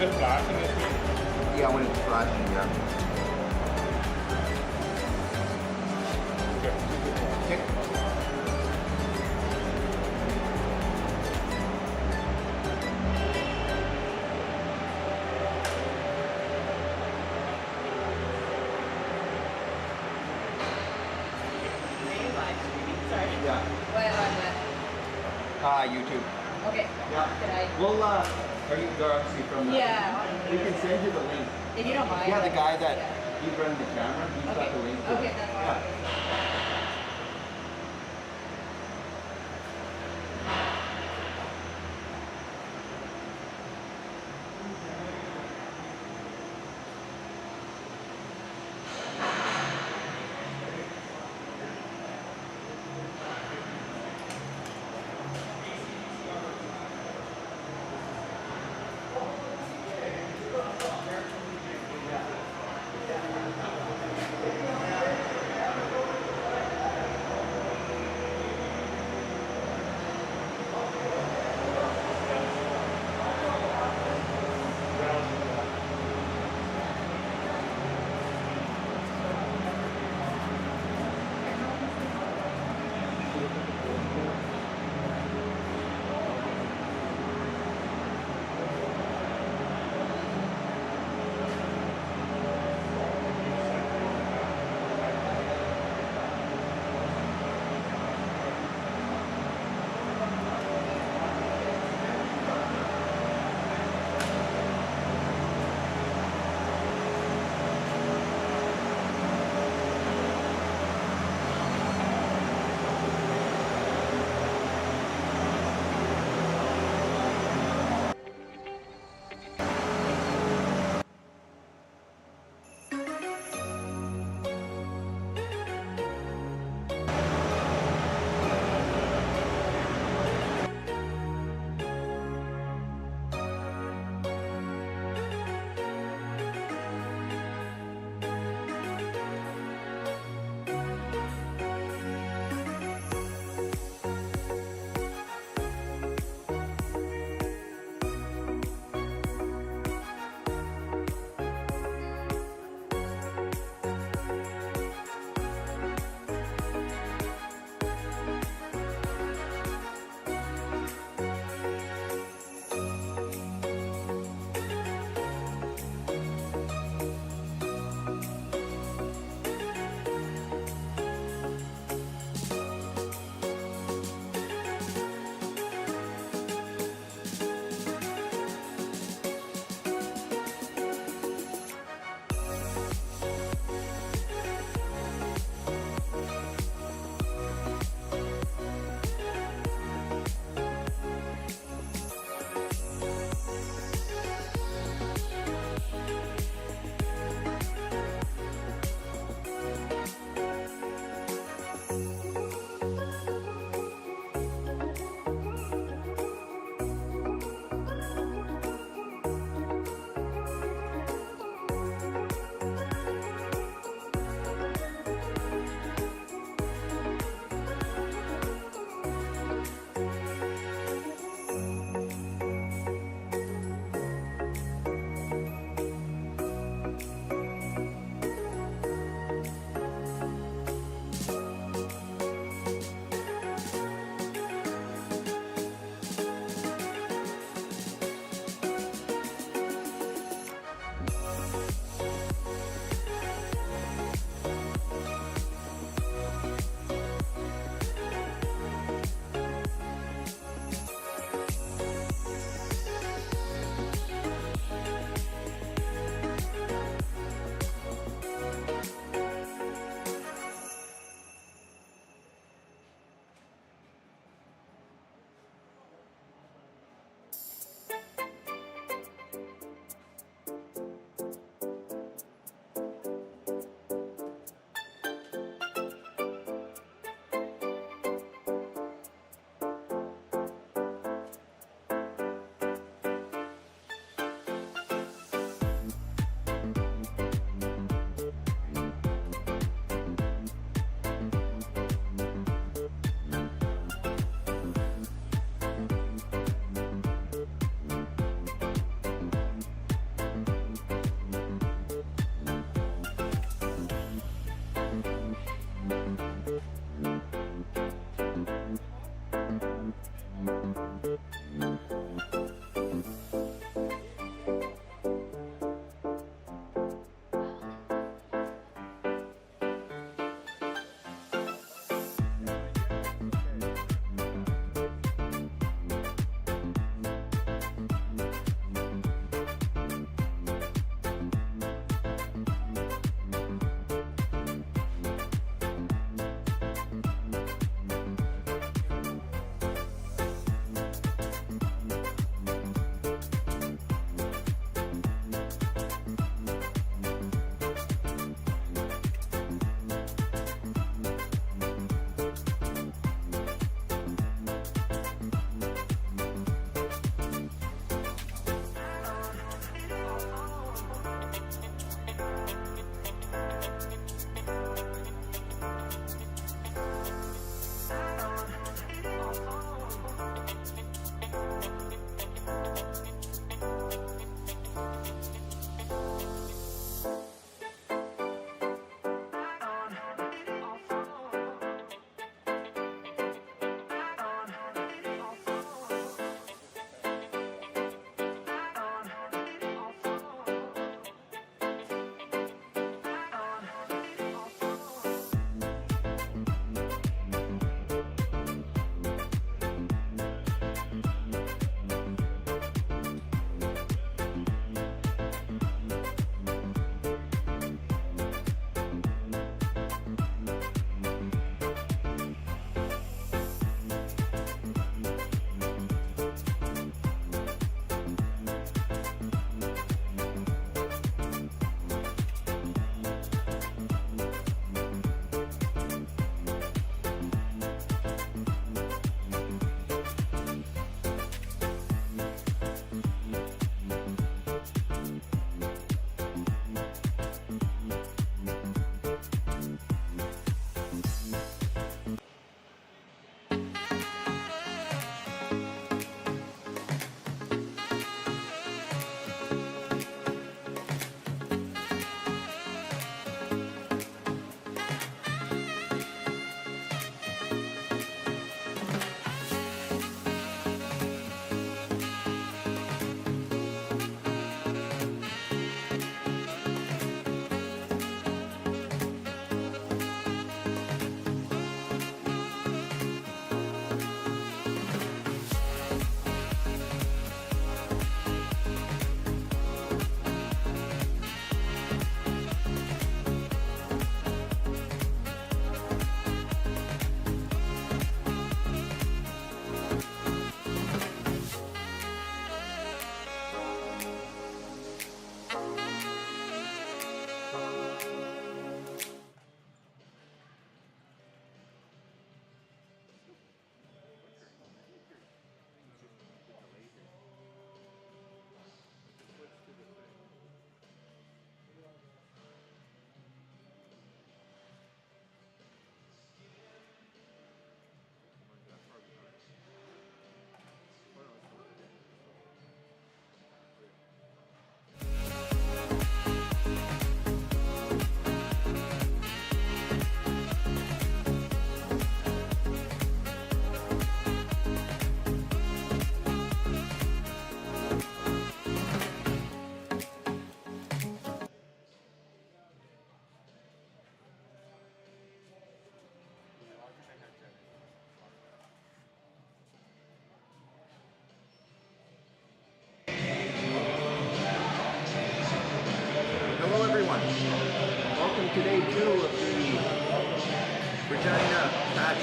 it flashing this way? Yeah, when it's flashing, yeah. Okay. Okay. Sorry. Yeah. What on that? YouTube. Okay. Yeah. Can I? Well, are you obviously from that? Yeah. We can send you the link. If you don't mind. Yeah, the guy that Yeah. he's running the camera, he's got the link. Okay, that's fine. Yeah.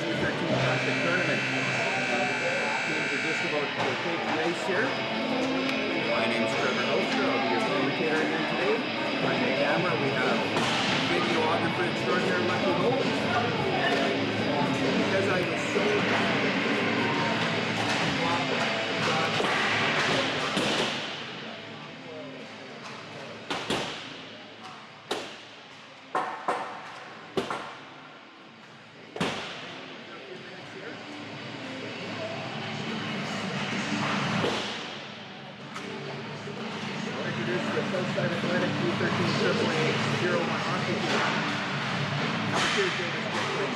U13 Classic Tournament. Teams are just about to take place here. My name's Trevor Houser. I'll be your commentator again today. Behind the camera we have videographer extraordinaire Lucky Holt. Because I was so Southside Athletic U13 AAA ZerOne hockey team. Commentator James Quickly.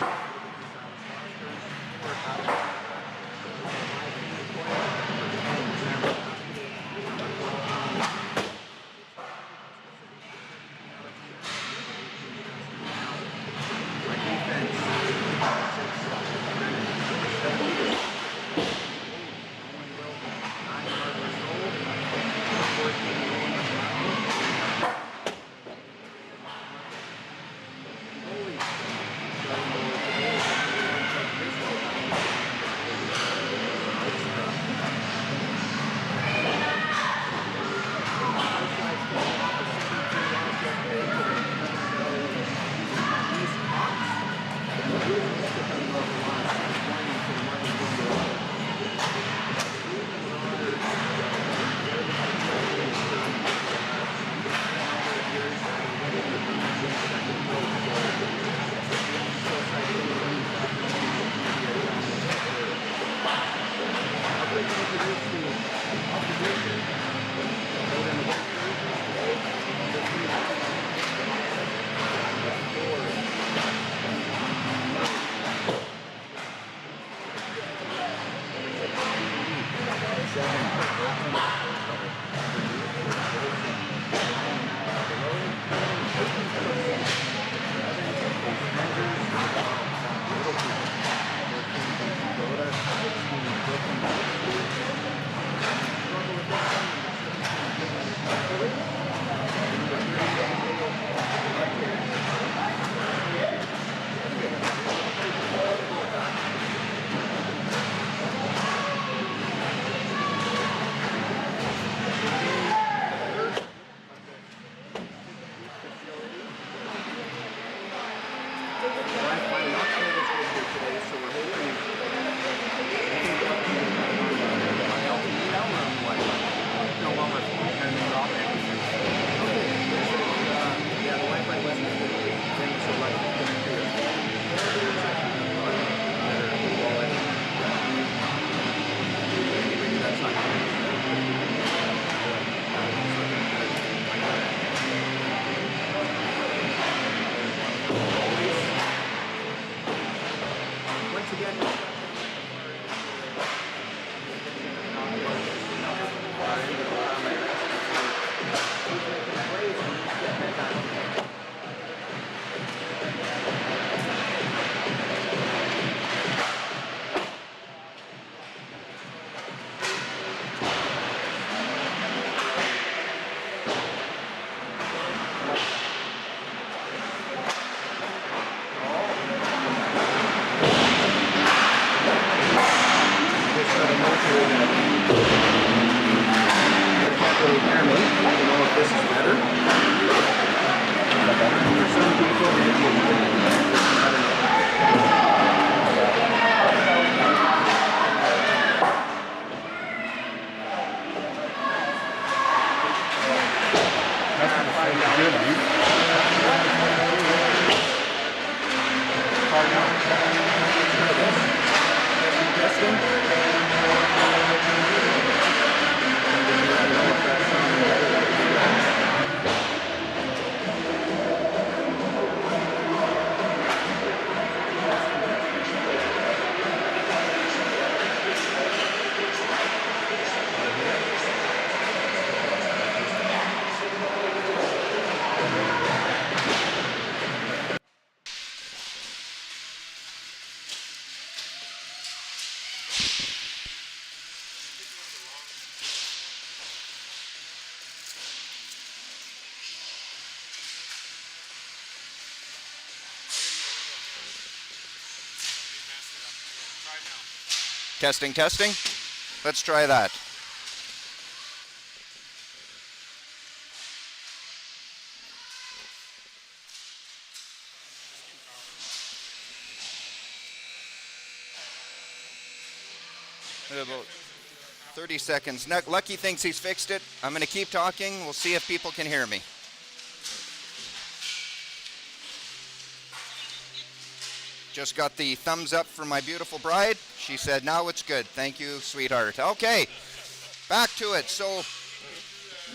Testing, testing. Let's try that. About 30 seconds. Lucky thinks he's fixed it. I'm going to keep talking. We'll see if people can hear me. Just got the thumbs up from my beautiful bride. She said, now it's good. Thank you, sweetheart. Okay, back to it. So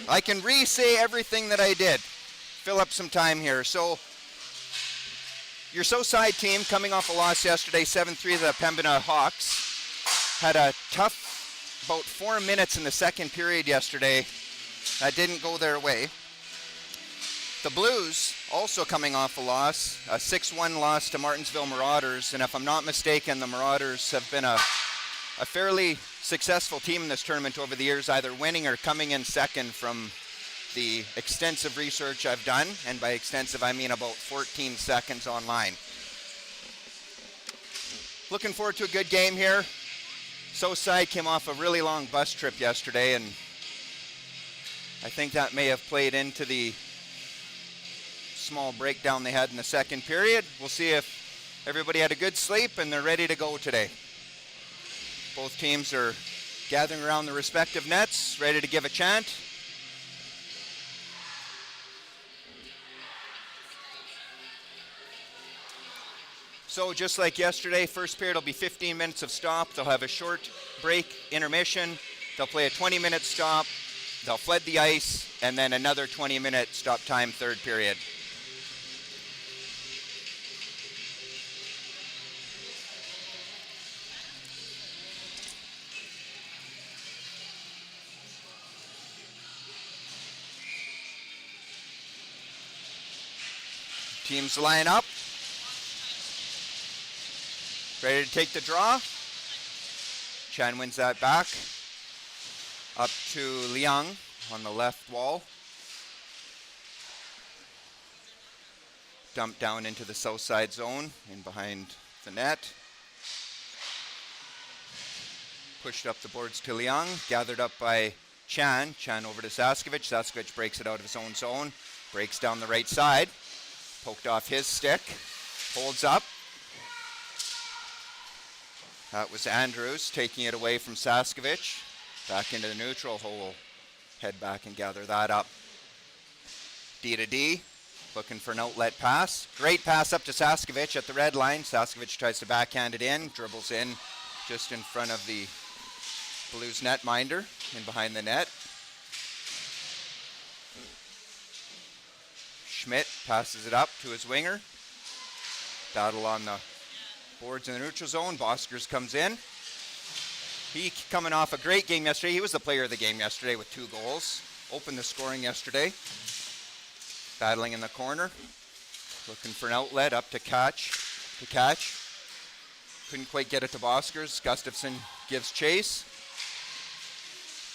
I can re-say everything that I did. Fill up some time here. So your Southside team coming off a loss yesterday, 7-3 to the Pembina Hawks. Had a tough about 4 minutes in the second period yesterday. That didn't go their way. The Blues also coming off a loss, a 6-1 loss to Martinsville Marauders. And if I'm not mistaken, the Marauders have been a fairly successful team in this tournament over the years, either winning or coming in second from the extensive research I've done. And by extensive, I mean about 14 seconds online. Looking forward to a good game here. Southside came off a really long bus trip yesterday, and I think that may have played into the small breakdown they had in the second period. We'll see if everybody had a good sleep and they're ready to go today. Both teams are gathering around the respective nets, ready to give a chant. So just like yesterday, first period will be 15 minutes of stop. They'll have a short break, intermission. They'll play a 20-minute stop. They'll flood the ice, and then another 20-minute stop time, third period. Teams line up. Ready to take the draw. Chan wins that back. Up to Liang on the left wall. Dumped down into the south side zone in behind the net. Pushed up the boards to Liang. Gathered up by Chan. Chan over to Saskevich. Saskevich breaks it out of his own zone. Breaks down the right side. Poked off his stick. Holds up. That was Andrews taking it away from Saskevich. Back into the neutral hole. Head back and gather that up. D to D. Looking for an outlet pass. Great pass up to Saskevich at the red line. Saskevich tries to backhand it in. Dribbles in just in front of the Blues netminder. In behind the net. Schmidt passes it up to his winger. Battle on the boards in the neutral zone. Boskers comes in. He coming off a great game yesterday. He was the player of the game yesterday with 2 goals. Opened the scoring yesterday. Battling in the corner. Looking for an outlet up to catch. Couldn't quite get it to Boskers. Gustafson gives chase.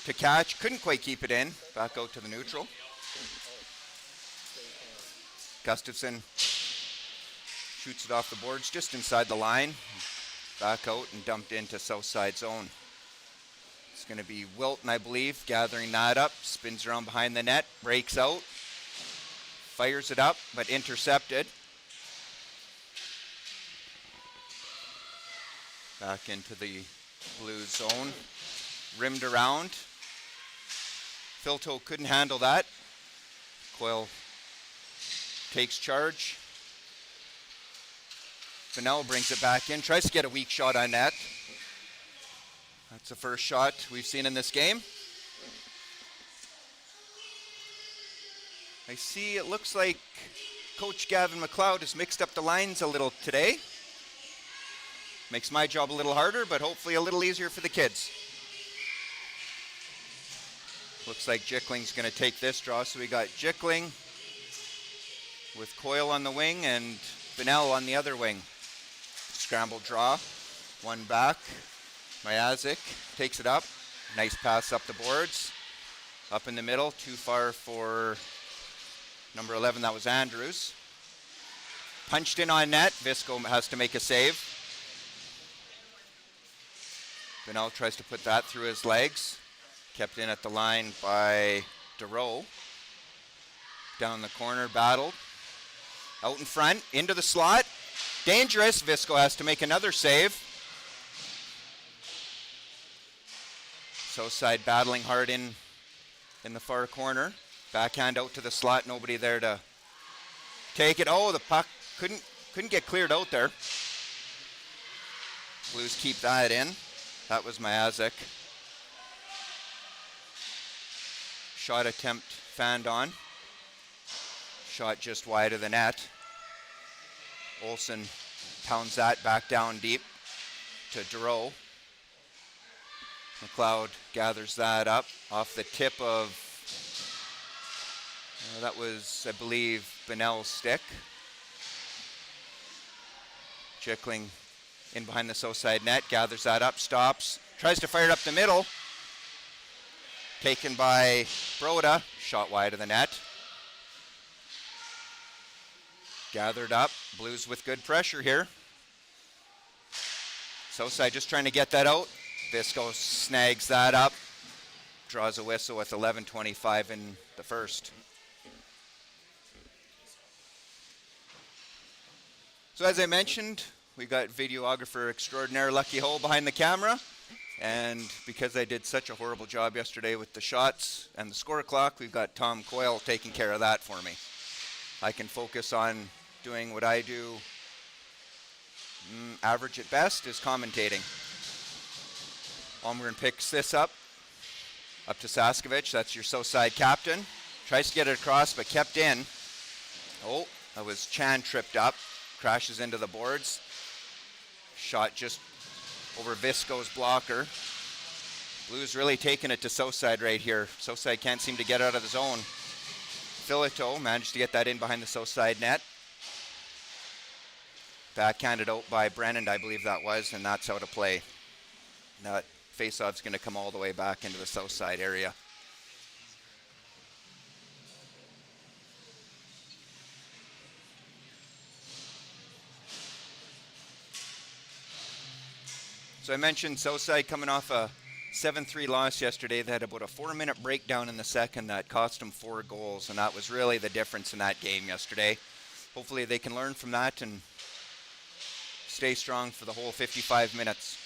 To catch. Couldn't quite keep it in. Back out to the neutral. Gustafson shoots it off the boards just inside the line. Back out and dumped into south side zone. It's going to be Wilton, I believe, gathering that up. Spins around behind the net. Breaks out. Fires it up, but intercepted. Back into the Blues zone. Rimmed around. Filto couldn't handle that. Coyle takes charge. Fennell brings it back in, tries to get a weak shot on net. That's the first shot we've seen in this game. I see it looks like Coach Gavin McLeod has mixed up the lines a little today. Makes my job a little harder, but hopefully a little easier for the kids. Looks like Jickling's going to take this draw, so we got Jickling with Coyle on the wing and Fennell on the other wing. Scramble draw, one back. Myazik takes it up. Nice pass up the boards. Up in the middle, too far for number 11, that was Andrews. Punched in on net. Visco has to make a save. Benel tries to put that through his legs. Kept in at the line by ZerOne. Down the corner, battled. Out in front, into the slot. Dangerous. Visco has to make another save. Southside battling hard in the far corner. Backhand out to the slot. Nobody there to take it. Oh, the puck couldn't get cleared out there. Blues keep that in. That was Myazik. Shot attempt fanned on. Shot just wide of the net. Olsen pounds that back down deep to ZerOne. McLeod gathers that up off the tip of, that was, I believe, Benel's stick. Jickling in behind the Southside net, gathers that up, stops, tries to fire it up the middle. Taken by Broda, shot wide of the net. Gathered up, Blues with good pressure here. Southside just trying to get that out. Visco snags that up, draws a whistle with 11:25 in the first. So as I mentioned, we got videographer extraordinaire Lucky Ho behind the camera. And because I did such a horrible job yesterday with the shots and the score clock, we've got Tom Coyle taking care of that for me. I can focus on doing what I do average at best, is commentating. Holmgren picks this up to Saskovich. That's your Southside captain. Tries to get it across, but kept in. Oh, that was Chan tripped up. Crashes into the boards. Shot just over Visco's blocker. Blues really taking it to Southside right here. Southside can't seem to get out of the zone. Filito managed to get that in behind the Southside net. Backhanded out by Brennan, I believe that was, and that's out of play. That faceoff's going to come all the way back into the Southside area. So I mentioned Southside coming off a 7-3 loss yesterday. They had about a 4-minute breakdown in the second that cost them 4 goals, and that was really the difference in that game yesterday. Hopefully they can learn from that and stay strong for the whole 55 minutes.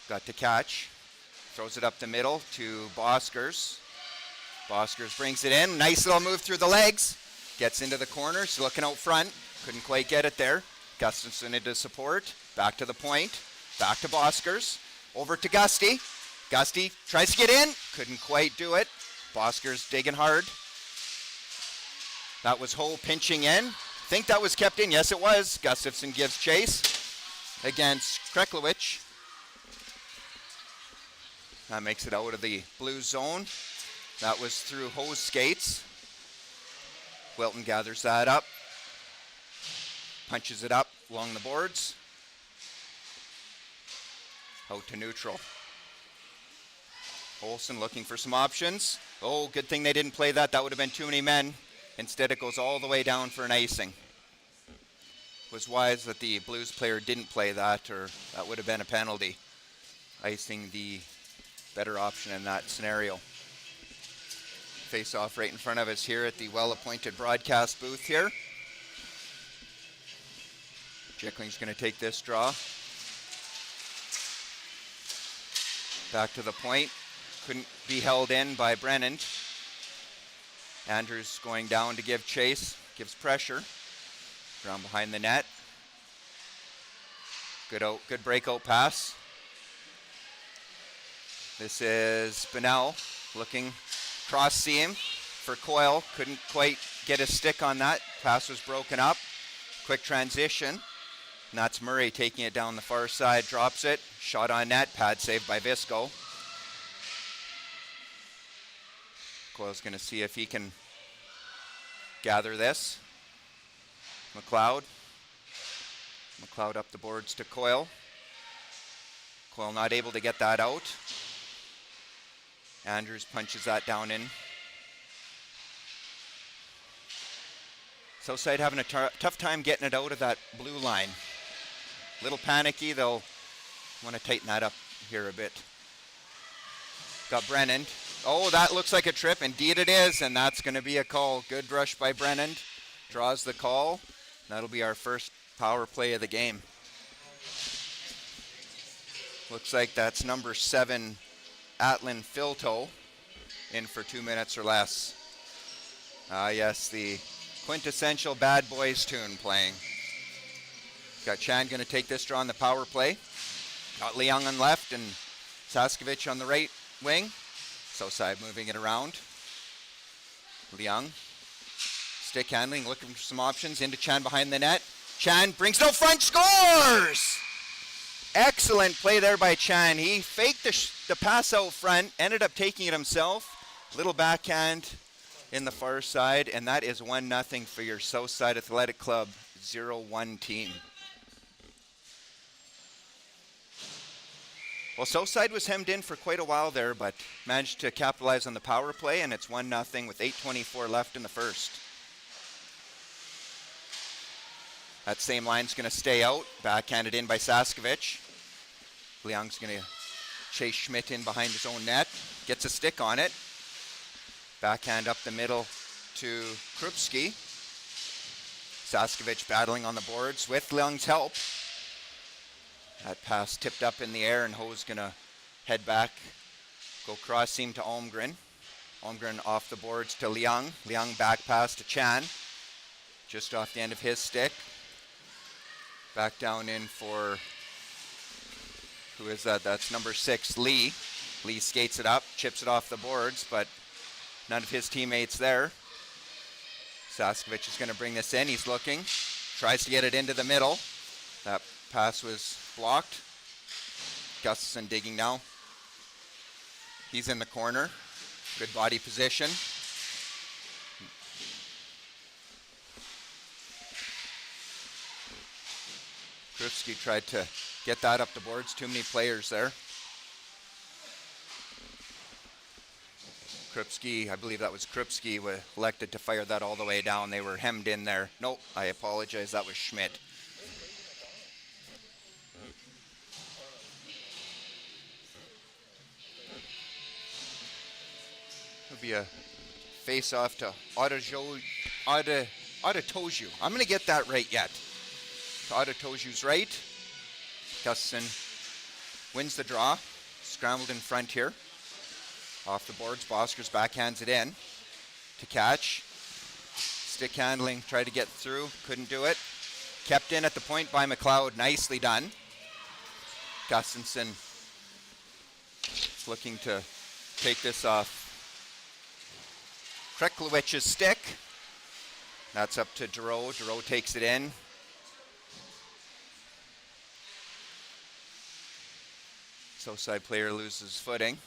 Got to catch. Throws it up the middle to Boskers. Boskers brings it in. Nice little move through the legs. Gets into the corner. She's looking out front. Couldn't quite get it there. Gustafson into support. Back to the point. Back to Boskers. Over to Gusty. Gusty tries to get in. Couldn't quite do it. Boskers digging hard. That was Ho pinching in. Think that was kept in. Yes, it was. Gustafson gives chase against Kreklowicz. That makes it out of the Blues zone. That was through Ho's skates. Wilton gathers that up. Punches it up along the boards. Out to neutral. Olsen looking for some options. Oh, good thing they didn't play that. That would have been too many men. Instead, it goes all the way down for an icing. It was wise that the Blues player didn't play that, or that would have been a penalty. Icing the better option in that scenario. Face-off right in front of us here at the well-appointed broadcast booth here. Jickling's going to take this draw. Back to the point. Couldn't be held in by Brennan. Andrews going down to give chase. Gives pressure. Around behind the net. Good breakout pass. This is Benel looking cross seam for Coyle. Couldn't quite get a stick on that. Pass was broken up. Quick transition. And that's Murray taking it down the far side. Drops it. Shot on net. Pad saved by Visco. Coyle's going to see if he can gather this. McLeod up the boards to Coyle. Coyle not able to get that out. Andrews punches that down in. Southside having a tough time getting it out of that blue line. little panicky. They'll want to tighten that up here a bit. Got Brennan. Oh, that looks like a trip. Indeed it is, and that's going to be a call. Good rush by Brennan. Draws the call. That'll be our first power play of the game. Looks like that's number 7, Atlin Filto, in for 2 minutes or less. Ah, yes, the quintessential Bad Boys tune playing. Got Chan going to take this draw on the power play. Got Leung on left and Saskovich on the right wing. Southside moving it around. Leung. Stick handling, looking for some options. Into Chan behind the net. Chan brings no front, scores! Excellent play there by Chan. He faked the pass out front, ended up taking it himself. Little backhand in the far side, and that is 1-0 for your Southside Athletic Club ZerOne team. Well, Southside was hemmed in for quite a while there, but managed to capitalize on the power play, and it's 1-0 with 8:24 left in the first. That same line's going to stay out. Backhanded in by Saskovich. Leung's going to chase Schmidt in behind his own net. Gets a stick on it. Backhand up the middle to Krupski. Saskovich battling on the boards with Leung's help. That pass tipped up in the air, and Ho's going to head back. Go cross seam to Almgren. Almgren off the boards to Leung. Leung back pass to Chan. Just off the end of his stick. Back down in for, who is that? That's number 6, Lee. Lee skates it up, chips it off the boards, but none of his teammates there. Saskovich is going to bring this in. He's looking, tries to get it into the middle. That pass was blocked. Gustafson digging now. He's in the corner. Good body position. Krupski tried to get that up the boards. Too many players there. Krupski, I believe that was Krupski, elected to fire that all the way down. They were hemmed in there. Nope, I apologize. That was Schmidt. It'll be a face-off to Audetoju. I'm going to get that right yet. To Audetoju's right. Gustafson wins the draw. Scrambled in front here. Off the boards, Boskers backhands it in to catch. Stick handling, tried to get through, couldn't do it. Kept in at the point by McLeod, nicely done. Gustafson looking to take this off Kreklowicz's stick. That's up to Duro. Duro takes it in. Southside player loses footing.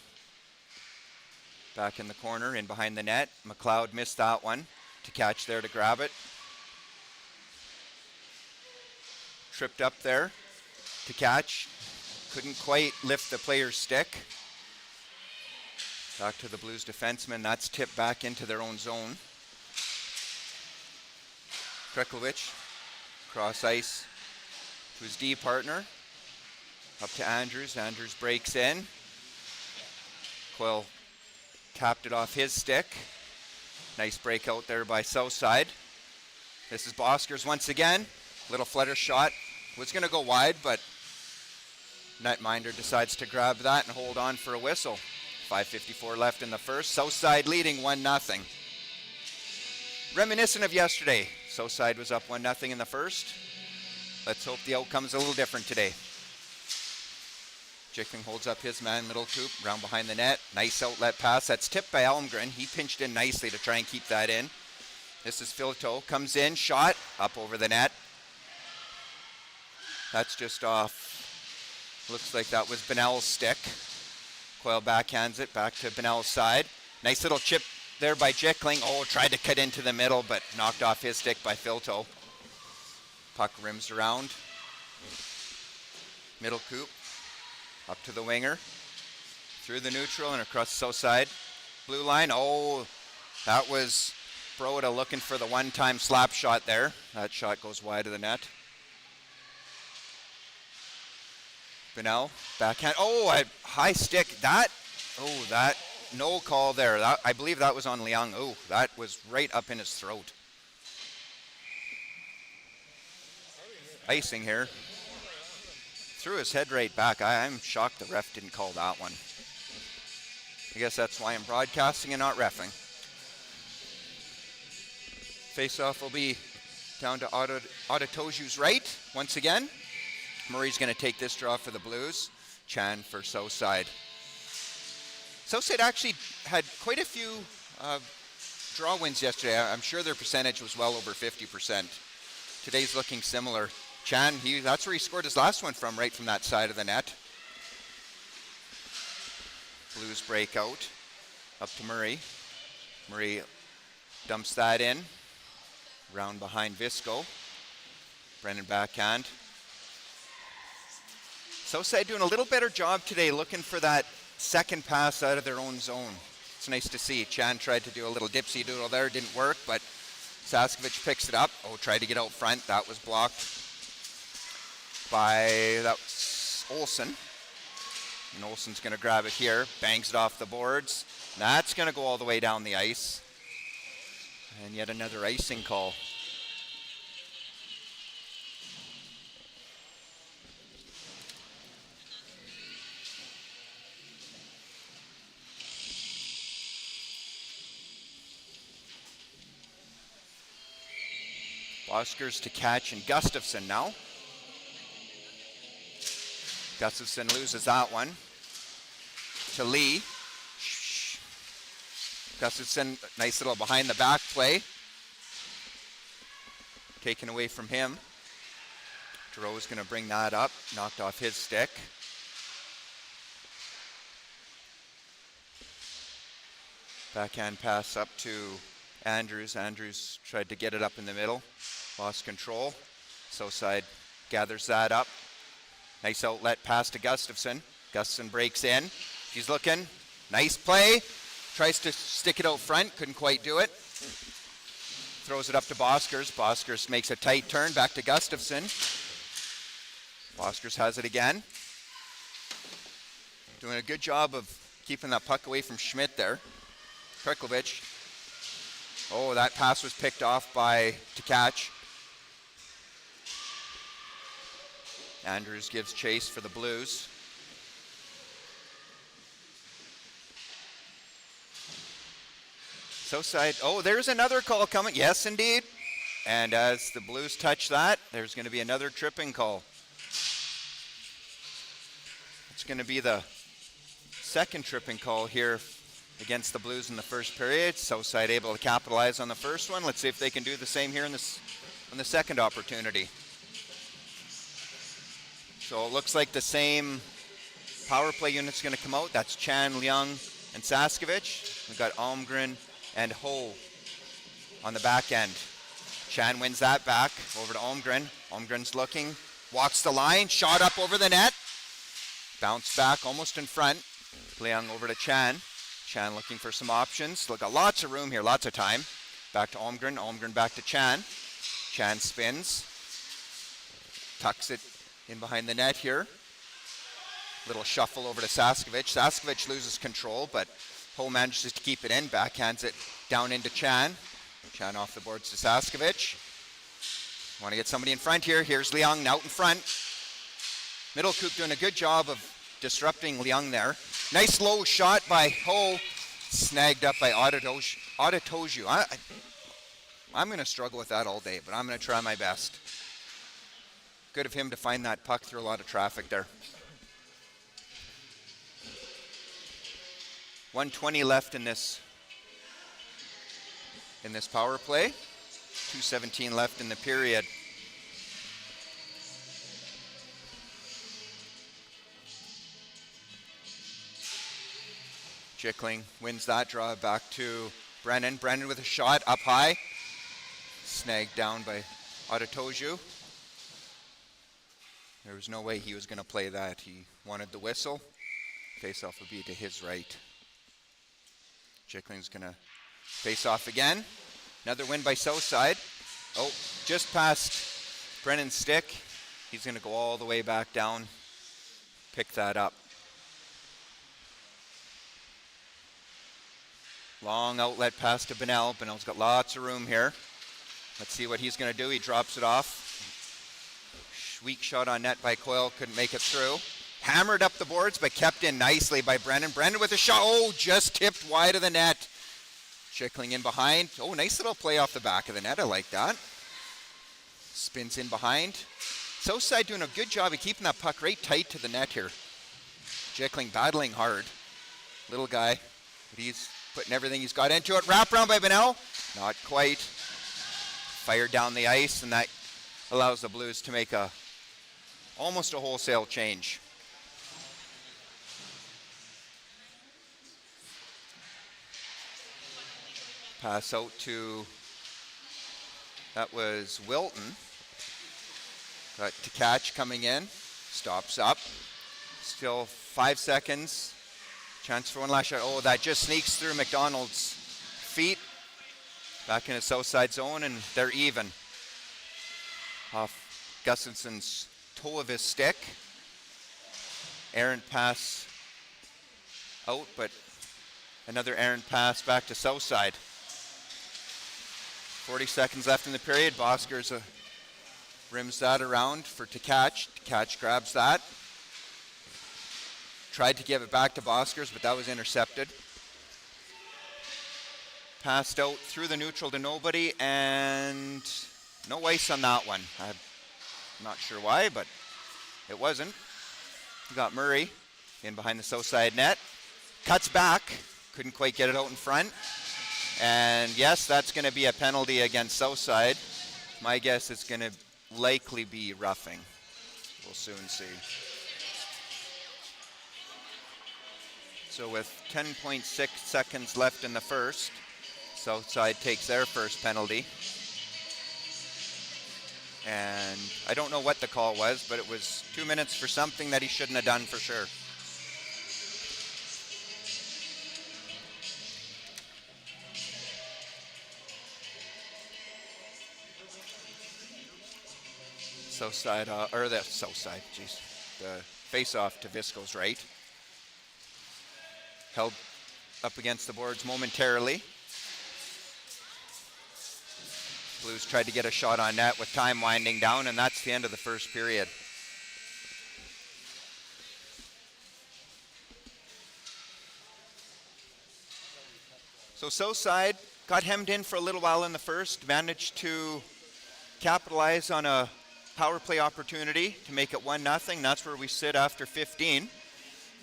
Back in the corner, in behind the net. McLeod missed that one. To catch there to grab it. Tripped up there to catch. Couldn't quite lift the player's stick. Back to the Blues defenseman. That's tipped back into their own zone. Kreklowicz, cross ice to his D partner. Up to Andrews. Andrews breaks in. Coyle tapped it off his stick. Nice breakout there by Southside. This is Boskers once again. Little flutter shot. Was going to go wide, but netminder decides to grab that and hold on for a whistle. 5:54 left in the first. Southside leading 1-0. Reminiscent of yesterday. Southside was up 1-0 in the first. Let's hope the outcome's a little different today. Jickling holds up his man, middle coop, round behind the net. Nice outlet pass. That's tipped by Almgren. He pinched in nicely to try and keep that in. This is Filto. Comes in, shot, up over the net. That's just off. Looks like that was Bonnell's stick. Coyle backhands it back to Bonnell's side. Nice little chip there by Jickling. Oh, tried to cut into the middle, but knocked off his stick by Filto. Puck rims around. Middle coop. Up to the winger, through the neutral and across the south side. Blue line, oh, that was Broda looking for the one-time slap shot there. That shot goes wide of the net. Benel, backhand. Oh, a high stick. That no call there. I believe that was on Liang. Oh, that was right up in his throat. Icing here. Threw his head right back. I'm shocked the ref didn't call that one. I guess that's why I'm broadcasting and not reffing. Face-off will be down to Auditoju's right once again. Murray's going to take this draw for the Blues. Chan for Southside. Southside actually had quite a few draw wins yesterday. I'm sure their percentage was well over 50%. Today's looking similar. Chan, that's where he scored his last one from, right from that side of the net. Blues break out. Up to Murray. Murray dumps that in. Round behind Visco. Brennan backhand. Southside doing a little better job today looking for that second pass out of their own zone. It's nice to see. Chan tried to do a little dipsy doodle there, didn't work, but Saskevich picks it up. Oh, tried to get out front. That was blocked by Olsen. And Olsen's going to grab it here, bangs it off the boards. That's going to go all the way down the ice. And yet another icing call. Boskers to catch and Gustafson now. Gustafson loses that one to Lee. Gustafson, nice little behind the back play. Taken away from him. Giroux's going to bring that up, knocked off his stick. Backhand pass up to Andrews. Andrews tried to get it up in the middle. Lost control. Southside gathers that up. Nice outlet pass to Gustafson. Gustafson breaks in. He's looking. Nice play. Tries to stick it out front. Couldn't quite do it. Throws it up to Boskers. Boskers makes a tight turn. Back to Gustafson. Boskers has it again. Doing a good job of keeping that puck away from Schmidt there. Krikovic. Oh, that pass was picked off by Tkach. Andrews gives chase for the Blues. Southside, oh, there's another call coming. Yes, indeed. And as the Blues touch that, there's going to be another tripping call. It's going to be the second tripping call here against the Blues in the first period. Southside able to capitalize on the first one. Let's see if they can do the same here in the second opportunity. So it looks like the same power play unit's going to come out. That's Chan, Leung, and Saskevich. We've got Almgren and Ho on the back end. Chan wins that back over to Almgren. Almgren's looking, walks the line, shot up over the net. Bounce back almost in front. Leung over to Chan. Chan looking for some options. Look, got lots of room here, lots of time. Back to Almgren. Almgren back to Chan. Chan spins. Tucks it in behind the net here. Little shuffle over to Saskevich. Saskevich loses control, but Ho manages to keep it in. Backhands it down into Chan. Chan off the boards to Saskevich. Want to get somebody in front here. Here's Leung out in front. Middlecoop doing a good job of disrupting Leung there. Nice low shot by Ho. Snagged up by Auditoju. I'm going to struggle with that all day, but I'm going to try my best. Good of him to find that puck through a lot of traffic there. 1:20 left in this power play. 2:17 left in the period. Chickling wins that draw back to Brennan. Brennan with a shot up high. Snagged down by Auditoju. There was no way he was going to play that. He wanted the whistle. Face-off would be to his right. Chickling's going to face off again. Another win by Southside. Oh, just past Brennan's stick. He's going to go all the way back down pick that up. Long outlet pass to Benell. Benell's got lots of room here. Let's see what he's going to do. He drops it off. Weak shot on net by Coyle. Couldn't make it through. Hammered up the boards, but kept in nicely by Brennan. Brennan with a shot. Oh, just tipped wide of the net. Chickling in behind. Oh, nice little play off the back of the net. I like that. Spins in behind. Southside doing a good job of keeping that puck right tight to the net here. Chickling battling hard. Little guy, but he's putting everything he's got into it. Wrap around by Benell. Not quite. Fired down the ice, and that allows the Blues to make almost a wholesale change. Pass out to, that was Wilton. Got to catch coming in. Stops up. Still 5 seconds. Chance for one last shot. Oh, that just sneaks through McDonald's feet. Back in the south side zone, and they're even. Off Gustafson's toe of his stick. Errant pass out, but another errant pass back to south side. 40 seconds left in the period. Boskers rims that around for Tkach. Tkach grabs that. Tried to give it back to Boskers, but that was intercepted. Passed out through the neutral to nobody, and no ice on that one. I'm not sure why, but it wasn't. You got Murray in behind the south side net. Cuts back. Couldn't quite get it out in front. And yes, that's going to be a penalty against Southside. My guess is going to likely be roughing. We'll soon see. So with 10.6 seconds left in the first, Southside takes their first penalty. And I don't know what the call was, but it was 2 minutes for something that he shouldn't have done for sure. The face-off to Visco's right. Held up against the boards momentarily. Blues tried to get a shot on net with time winding down, and that's the end of the first period. So Southside got hemmed in for a little while in the first, managed to capitalize on a power play opportunity to make it 1-0. That's where we sit after 15.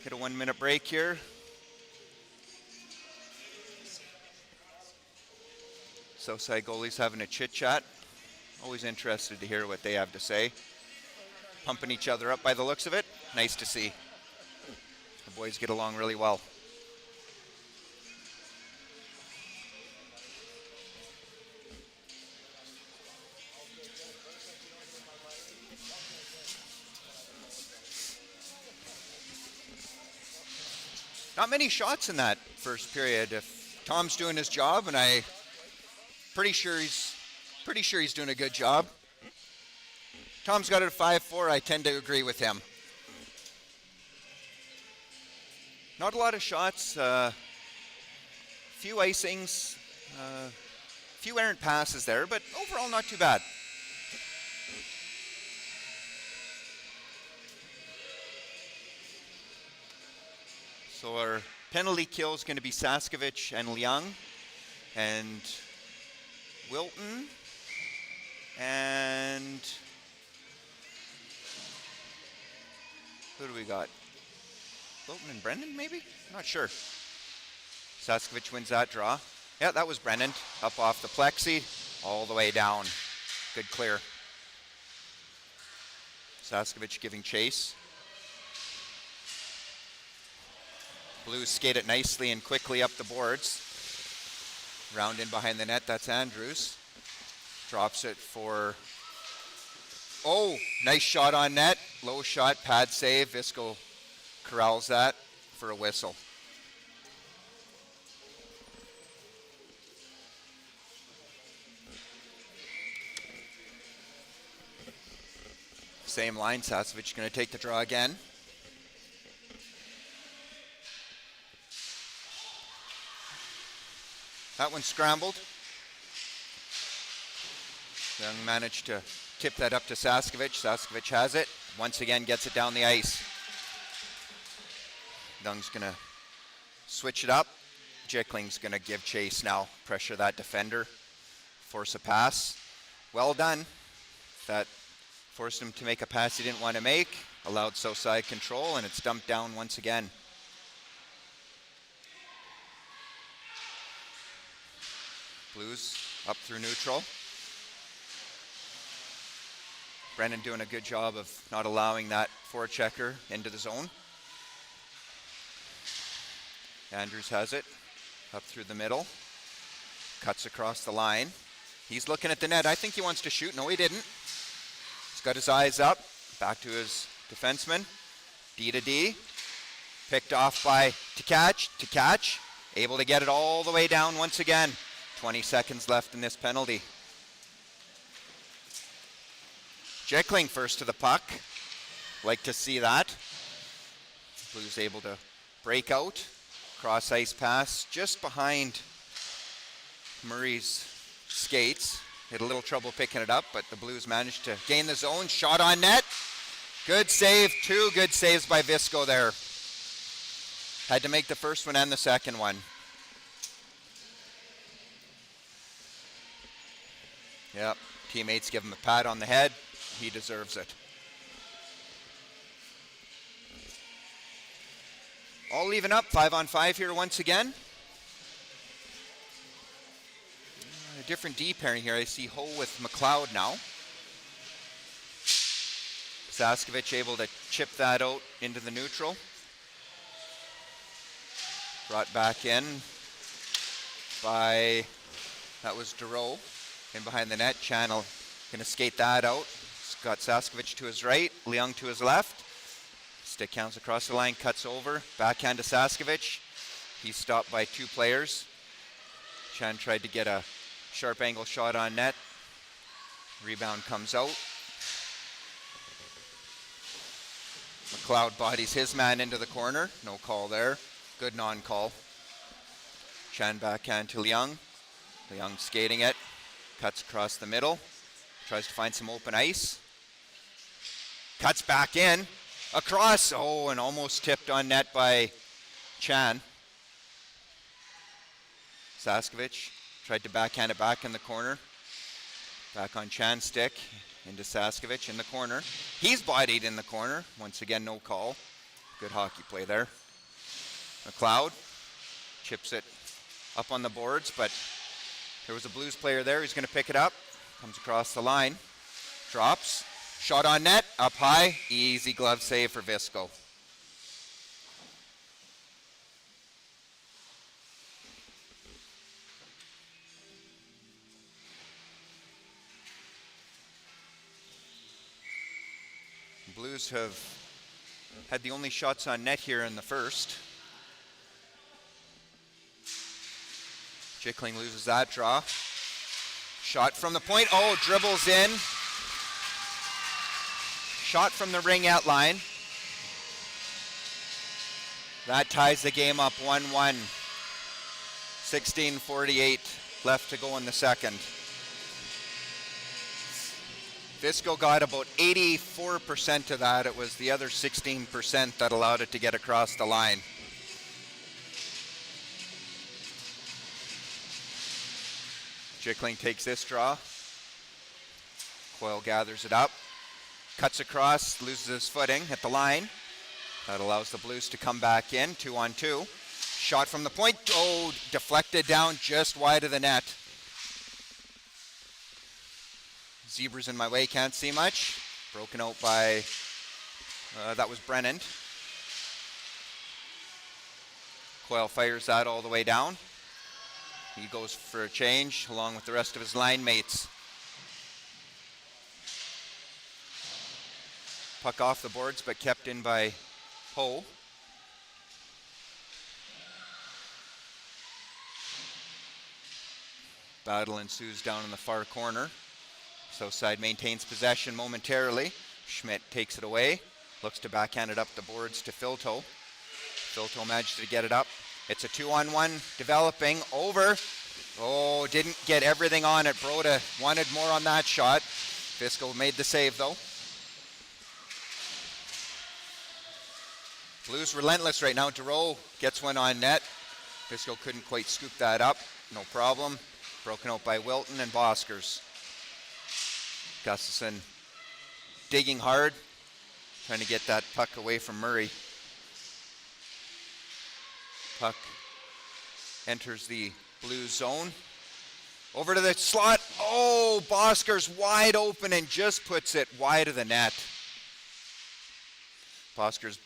Get a 1 minute break here. Southside goalies having a chit chat. Always interested to hear what they have to say. Pumping each other up by the looks of it. Nice to see. The boys get along really well. Not many shots in that first period. If Tom's doing his job, and I'm pretty sure he's doing a good job. Tom's got it at 5-4. I tend to agree with him. Not a lot of shots. Few icings. Few errant passes there, but overall not too bad. So our penalty kill is going to be Saskovich and Liang, and Wilton, and who do we got? Wilton and Brendan, maybe? Not sure. Saskovich wins that draw. Yeah, that was Brendan, up off the plexi, all the way down. Good clear. Saskovich giving chase. Blues skate it nicely and quickly up the boards. Round in behind the net, that's Andrews. Drops it for, oh, nice shot on net. Low shot, pad save. Visco corrals that for a whistle. Same line, Sasovich going to take the draw again. That one scrambled. Young managed to tip that up to Saskovic. Saskovic has it. Once again gets it down the ice. Young's going to switch it up. Jickling's going to give chase now. Pressure that defender. Force a pass. Well done. That forced him to make a pass he didn't want to make. Allowed Southside control, and it's dumped down once again. Blues up through neutral. Brennan doing a good job of not allowing that forechecker into the zone. Andrews has it up through the middle. Cuts across the line. He's looking at the net. I think he wants to shoot. No, he didn't. He's got his eyes up. Back to his defenseman. D to D. Picked off by Tkach. Able to get it all the way down once again. 20 seconds left in this penalty. Jickling first to the puck. Like to see that. Blues able to break out. Cross ice pass just behind Murray's skates. Had a little trouble picking it up, but the Blues managed to gain the zone. Shot on net. Good save. 2 good saves by Visco there. Had to make the first one and the second one. Yep, teammates give him a pat on the head. He deserves it. All even up, 5-on-5 here once again. A different D pairing here. I see Ho with McLeod now. Saskovic able to chip that out into the neutral. Brought back in by, that was Duro in behind the net. Channel gonna skate that out. He's got Saskovic to his right, Leung to his left. Stick counts across the line, cuts over. Backhand to Saskovic. He's stopped by 2 players. Chan tried to get a sharp angle shot on net. Rebound comes out. McLeod bodies his man into the corner. No call there. Good non-call. Chan backhand to Leung. Leung skating it. Cuts across the middle. Tries to find some open ice. Cuts back in. Across. Oh, and almost tipped on net by Chan. Saskovic tried to backhand it back in the corner. Back on Chan's stick. Into Saskovic in the corner. He's bodied in the corner. Once again, no call. Good hockey play there. McLeod chips it up on the boards, but there was a Blues player there. He's going to pick it up. Comes across the line. Drops. Shot on net. Up high. Easy glove save for Visco. Blues have had the only shots on net here in the first. Jickling loses that draw. Shot from the point. Oh, dribbles in. Shot from the ring out line. That ties the game up 1-1. 16:48 left to go in the second. Visco got about 84% of that. It was the other 16% that allowed it to get across the line. Jickling takes this draw. Coyle gathers it up. Cuts across, loses his footing at the line. That allows the Blues to come back in, 2-on-2. Shot from the point. Oh, deflected down just wide of the net. Zebras in my way, can't see much. Broken out by, that was Brennan. Coyle fires that all the way down. He goes for a change along with the rest of his line mates. Puck off the boards but kept in by Ho. Battle ensues down in the far corner. Southside maintains possession momentarily. Schmidt takes it away. Looks to backhand it up the boards to Filto. Filto managed to get it up. It's a 2-on-1 developing over. Oh, didn't get everything on it. Broda wanted more on that shot. Fisco made the save though. Blues relentless right now. DeRoe gets one on net. Fisco couldn't quite scoop that up. No problem. Broken out by Wilton and Boskers. Gustafson digging hard, trying to get that puck away from Murray. Puck enters the Blues zone. Over to the slot. Oh, Boskers wide open and just puts it wide of the net. Boskers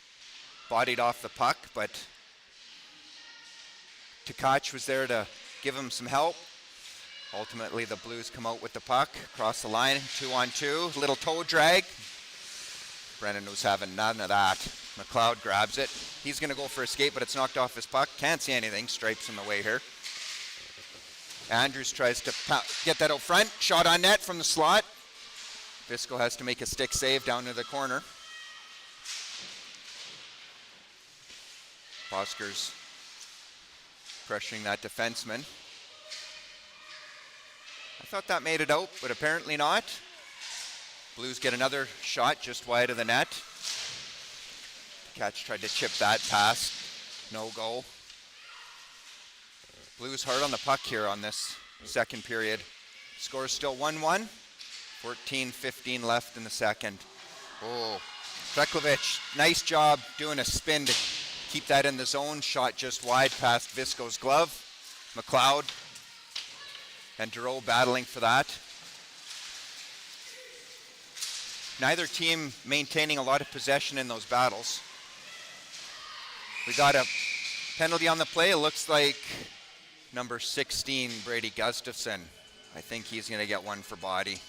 bodied off the puck, but Tkach was there to give him some help. Ultimately, the Blues come out with the puck across the line, 2-on-2, little toe drag. Brennan was having none of that. McLeod grabs it. He's going to go for a skate, but it's knocked off his puck. Can't see anything. Stripes in the way here. Andrews tries to get that out front. Shot on net from the slot. Fisco has to make a stick save down to the corner. Boskers pressuring that defenseman. I thought that made it out, but apparently not. Blues get another shot just wide of the net. Catch tried to chip that past. No goal. Blues hard on the puck here on this second period. Score is still 1-1. 14:15 left in the second. Oh, Treklovich, nice job doing a spin to keep that in the zone. Shot just wide past Visco's glove. McLeod and DeRoe battling for that. Neither team maintaining a lot of possession in those battles. We got a penalty on the play. It looks like number 16, Brady Gustafson. I think he's going to get one for body.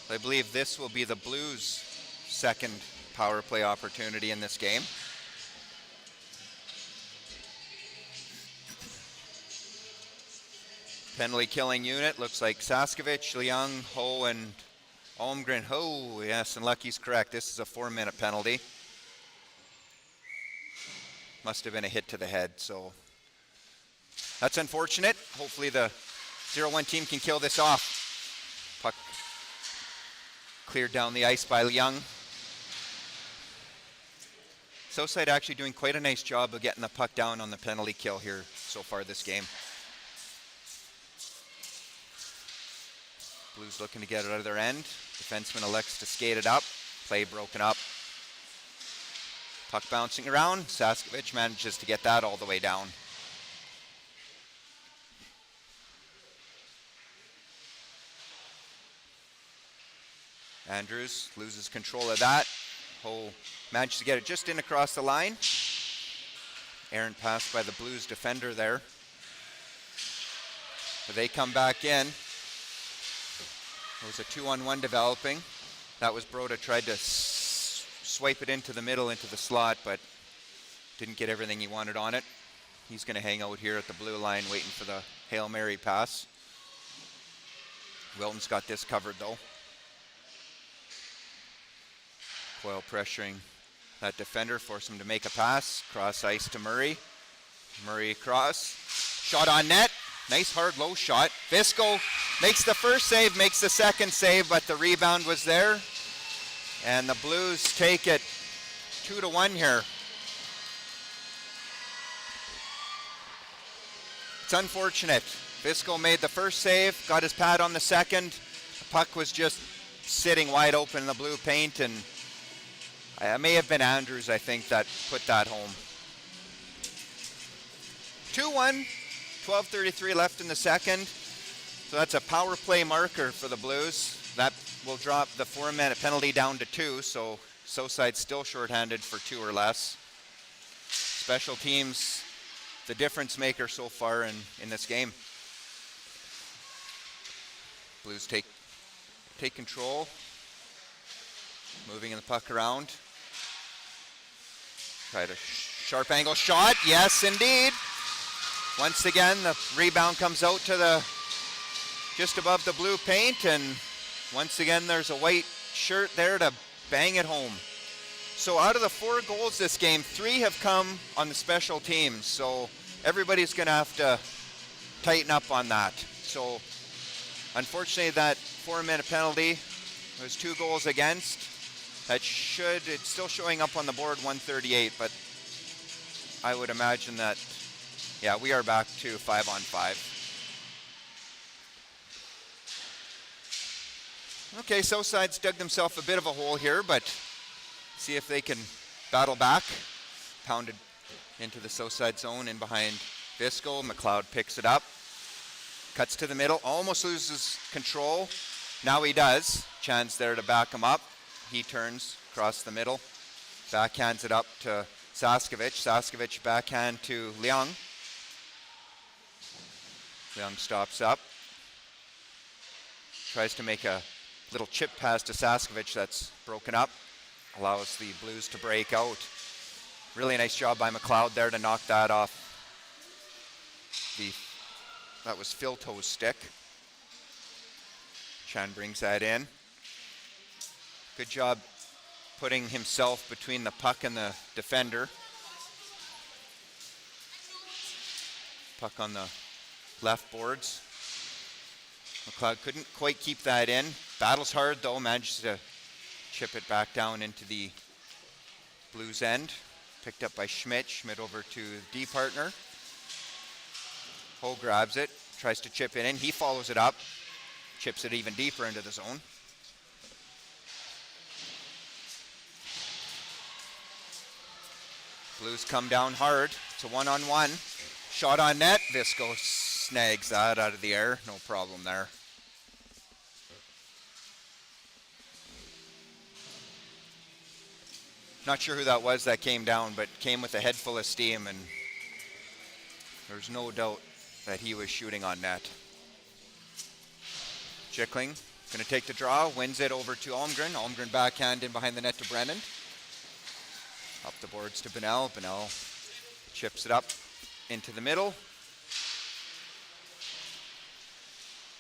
I believe this will be the Blues' second power play opportunity in this game. Penalty killing unit looks like Saskovich, Leung, Ho, and Holmgren. Oh, yes, and Lucky's correct. This is a 4-minute penalty. Must have been a hit to the head, so that's unfortunate. Hopefully the ZerOne team can kill this off. Puck cleared down the ice by Leung. Southside actually doing quite a nice job of getting the puck down on the penalty kill here so far this game. Blues looking to get it out of their end. Defenseman elects to skate it up. Play broken up. Puck bouncing around. Saskovich manages to get that all the way down. Andrews loses control of that. Ho manages to get it just in across the line. Errant pass by the Blues defender there. But they come back in. It was a 2-on-1 developing. That was Broda tried to swipe it into the middle, into the slot, but didn't get everything he wanted on it. He's going to hang out here at the blue line waiting for the Hail Mary pass. Wilton's got this covered though. Coyle pressuring that defender, force him to make a pass. Cross ice to Murray. Murray across. Shot on net. Nice hard low shot. Fisco makes the first save, makes the second save, but the rebound was there. And the Blues take it 2-1 here. It's unfortunate. Fisco made the first save, got his pad on the second. The puck was just sitting wide open in the blue paint, and it may have been Andrews, I think, that put that home. 2-1. 12:33 left in the second. So that's a power play marker for the Blues. That will drop the 4-minute penalty down to 2, so Southside's still shorthanded for 2 or less. Special teams, the difference maker so far in this game. Blues take control. Moving the puck around. Try to sharp angle shot. Yes, indeed. Once again, the rebound comes out to the just above the blue paint, and once again there's a white shirt there to bang it home. So out of the 4 goals this game, 3 have come on the special teams. So everybody's going to have to tighten up on that. So unfortunately that 4-minute penalty was 2 goals against. It's still showing up on the board 138, but I would imagine that, yeah, we are back to 5-on-5. Okay, Southside's dug themselves a bit of a hole here, but see if they can battle back. Pounded into the Southside zone in behind Visco. McLeod picks it up. Cuts to the middle, almost loses control. Now he does. Chan's there to back him up. He turns across the middle. Backhands it up to Saskevich. Saskevich backhand to Leung. Leung stops up. Tries to make a little chip pass to Saskevich that's broken up. Allows the Blues to break out. Really nice job by McLeod there to knock that off. That was Phil Toe's stick. Chan brings that in. Good job putting himself between the puck and the defender. Puck on the left boards. McLeod couldn't quite keep that in. Battles hard though, managed to chip it back down into the Blues end. Picked up by Schmidt. Schmidt over to D partner. Ho grabs it, tries to chip it in. He follows it up, chips it even deeper into the zone. Blues come down hard. It's a 1-on-1. Shot on net. Visco snags that out of the air. No problem there. Not sure who that was that came down, but came with a head full of steam, and there's no doubt that he was shooting on net. Jickling going to take the draw, wins it over to Almgren. Almgren backhand in behind the net to Brennan. Up the boards to Bennell. Bennell chips it up into the middle.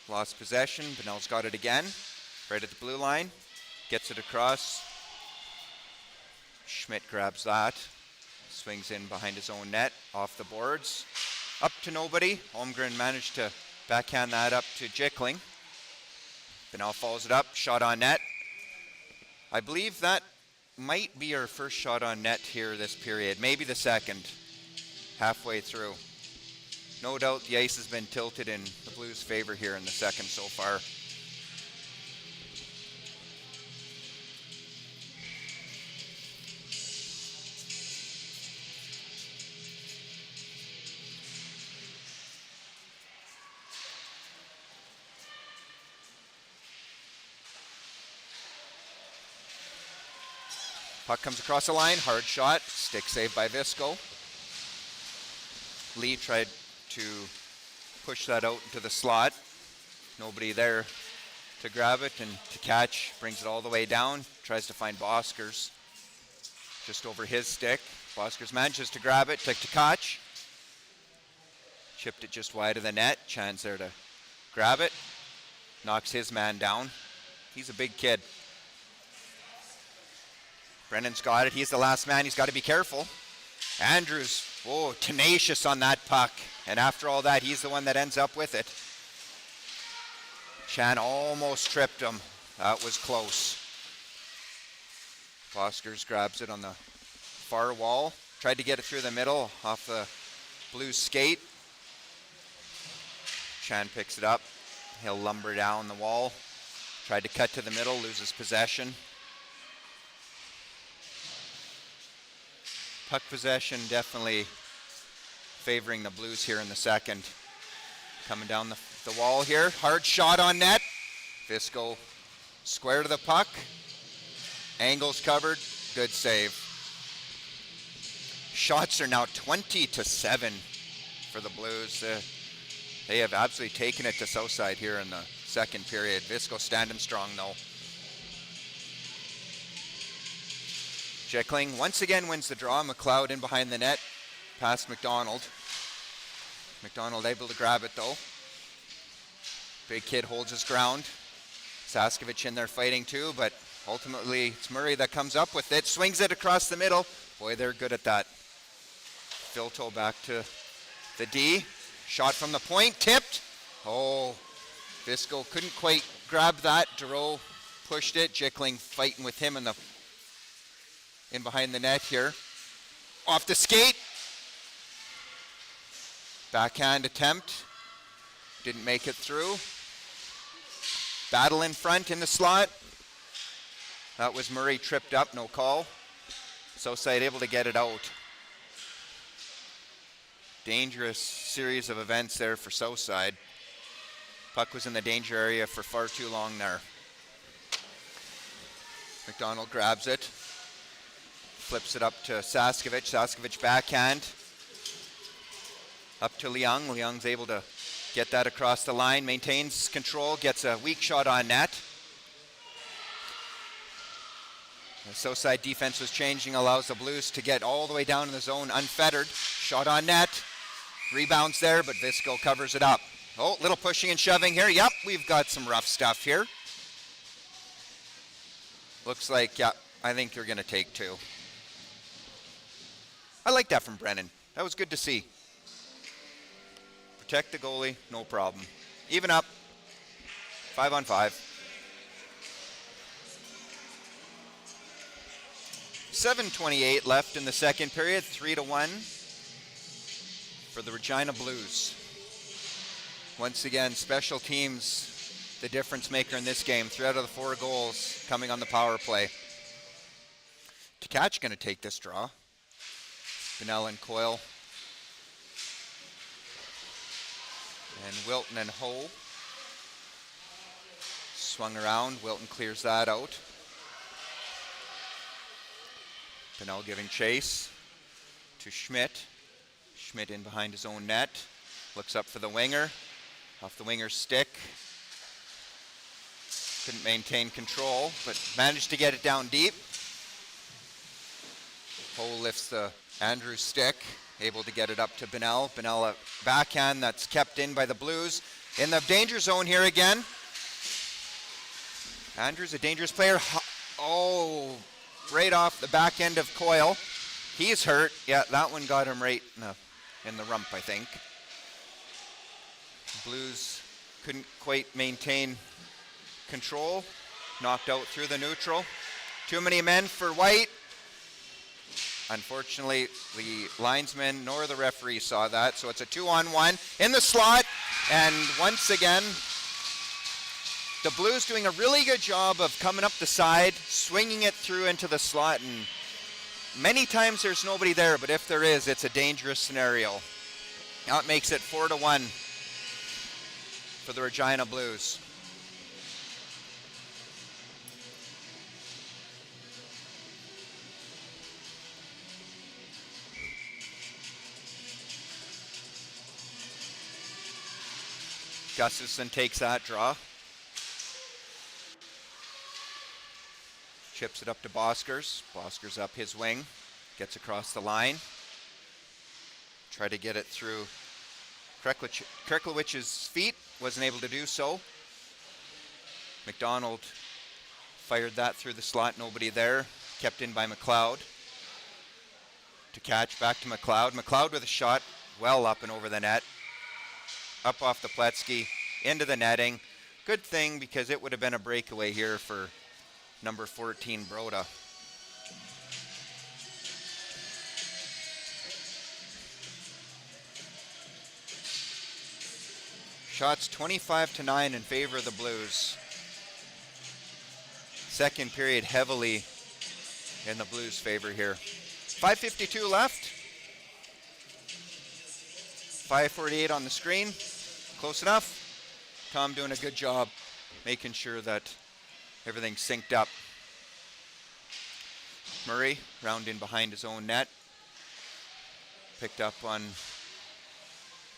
Lost possession. Bennell's got it again. Right at the blue line. Gets it across. Schmidt grabs that. Swings in behind his own net. Off the boards. Up to nobody. Holmgren managed to backhand that up to Jickling. Bennell follows it up. Shot on net. I believe that might be our first shot on net here this period. Maybe the second. Halfway through. No doubt the ice has been tilted in the Blues' favor here in the second so far. Puck comes across the line, hard shot, stick save by Visco. Lee tried to push that out into the slot. Nobody there to grab it and to catch. Brings it all the way down, tries to find Boskers just over his stick. Boskers manages to grab it, to catch. Chipped it just wide of the net. Chan's there to grab it. Knocks his man down. He's a big kid. Brennan's got it. He's the last man. He's got to be careful. Andrews, tenacious on that puck. And after all that, he's the one that ends up with it. Chan almost tripped him. That was close. Boskers grabs it on the far wall. Tried to get it through the middle off the Blues skate. Chan picks it up. He'll lumber down the wall. Tried to cut to the middle, loses possession. Puck possession definitely favoring the Blues here in the second. Coming down the wall here. Hard shot on net. Visco square to the puck. Angles covered. Good save. Shots are now 20-7 for the Blues. They have absolutely taken it to Southside here in the second period. Visco standing strong though. Jickling once again wins the draw. McLeod in behind the net, past McDonald. McDonald able to grab it though. Big kid holds his ground. Saskevich in there fighting too, but Ultimately, it's Murray that comes up with it, swings it across the middle. Boy, they're good at that. Filto back to the D. Shot from the point, tipped. Oh, Visco couldn't quite grab that. Duro pushed it. Jickling fighting with him in behind the net here. Off the skate. Backhand attempt. Didn't make it through. Battle in front in the slot. That was Murray tripped up, no call. Southside able to get it out. Dangerous series of events there for Southside. Puck was in the danger area for far too long there. McDonald grabs it. Flips it up to Saskevich. Saskevich backhand. Up to Leung. Leung's able to get that across the line. Maintains control. Gets a weak shot on net. The Southside defense was changing. Allows the Blues to get all the way down in the zone unfettered. Shot on net. Rebounds there, but Visco covers it up. Oh, little pushing and shoving here. Yep, we've got some rough stuff here. Looks like, yeah, I think they're going to take two. I like that from Brennan. That was good to see. Protect the goalie, no problem. Even up, 5-on-5. 7:28 left in the second period, 3-1 for the Regina Blues. Once again, special teams, the difference maker in this game. 3 out of the 4 goals coming on the power play. Tkach going to take this draw. Bunnell and Coyle. And Wilton and Ho. Swung around. Wilton clears that out. Bunnell giving chase to Schmidt. Schmidt in behind his own net. Looks up for the winger. Off the winger's stick. Couldn't maintain control, but managed to get it down deep. Ho lifts the Andrews stick. Able to get it up to Bunnell. Bunnell a backhand that's kept in by the Blues. In the danger zone here again. Andrews a dangerous player. Oh, right off the back end of Coyle. He's hurt. Yeah, that one got him right in the rump, I think. Blues couldn't quite maintain control. Knocked out through the neutral. Too many men for White. Unfortunately, the linesman nor the referee saw that, so it's a 2-on-1 in the slot. And once again, the Blues doing a really good job of coming up the side, swinging it through into the slot, and many times there's nobody there, but if there is, it's a dangerous scenario. Now it makes it 4-1 for the Regina Blues. Gustafson takes that draw. Chips it up to Boskers. Boskers up his wing. Gets across the line. Try to get it through Kirklewich's feet. Wasn't able to do so. McDonald fired that through the slot. Nobody there. Kept in by McLeod. To catch back to McLeod. McLeod with a shot well up and over the net. Up off the Pletsky, into the netting. Good thing, because it would have been a breakaway here for number 14, Broda. Shots 25-9 in favor of the Blues. Second period heavily in the Blues' favor here. 5:52 left. 5:48 on the screen. Close enough. Tom doing a good job making sure that everything's synced up. Murray round in behind his own net. Picked up on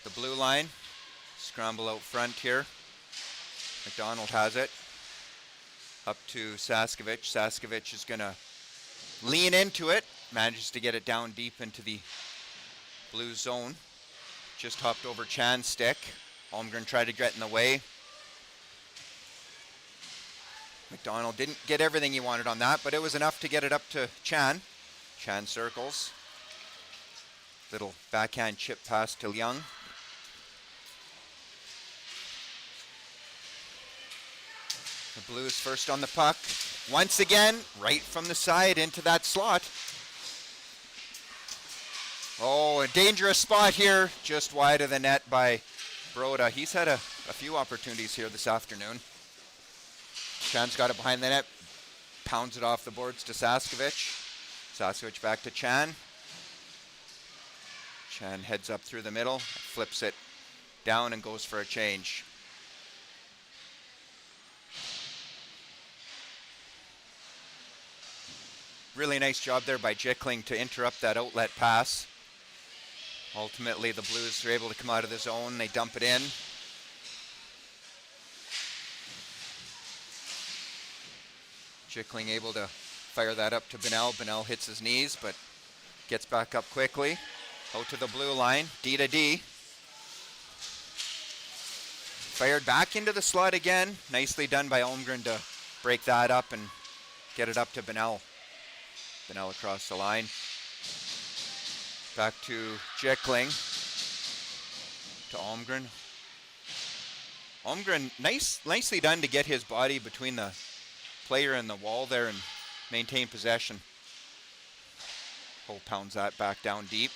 the blue line. Scramble out front here. McDonald has it. Up to Saskevich. Saskevich is going to lean into it. Manages to get it down deep into the blue zone. Just hopped over Chan's stick. Holmgren tried to get in the way. McDonald didn't get everything he wanted on that, but it was enough to get it up to Chan. Chan circles. Little backhand chip pass to Young. The Blues first on the puck. Once again, right from the side into that slot. Oh, a dangerous spot here, just wide of the net by Broda. He's had a few opportunities here this afternoon. Chan's got it behind the net, pounds it off the boards to Saskevich. Saskevich back to Chan. Chan heads up through the middle, flips it down and goes for a change. Really nice job there by Jickling to interrupt that outlet pass. Ultimately, the Blues are able to come out of the zone. They dump it in. Jickling able to fire that up to Bennell. Bennell hits his knees, but gets back up quickly. Out to the blue line, D to D. Fired back into the slot again. Nicely done by Holmgren to break that up and get it up to Bennell. Bennell across the line. Back to Jickling. To Holmgren. Holmgren, nicely done to get his body between the player and the wall there and maintain possession. Hull pounds that back down deep.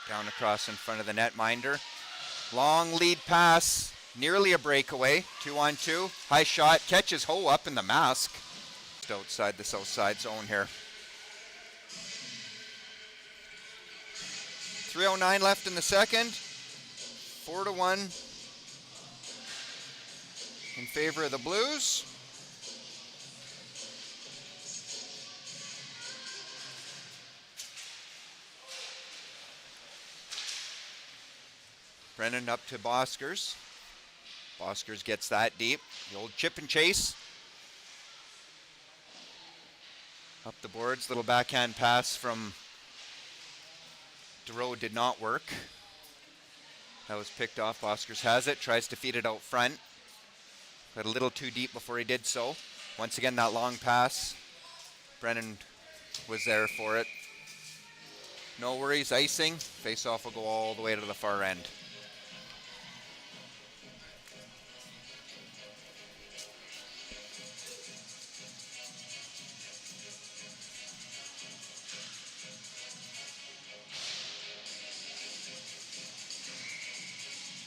Down across in front of the netminder. Long lead pass, nearly a breakaway. 2-on-2, high shot, catches Ho up in the mask. Just outside the south side zone here. 3:09 left in the second. 4-1 in favor of the Blues. Brennan up to Boskers. Boskers gets that deep. The old chip and chase. Up the boards, little backhand pass from DeRoe did not work. That was picked off. Boskers has it, tries to feed it out front. Got a little too deep before he did so. Once again, that long pass. Brennan was there for it. No worries, icing. Face-off will go all the way to the far end.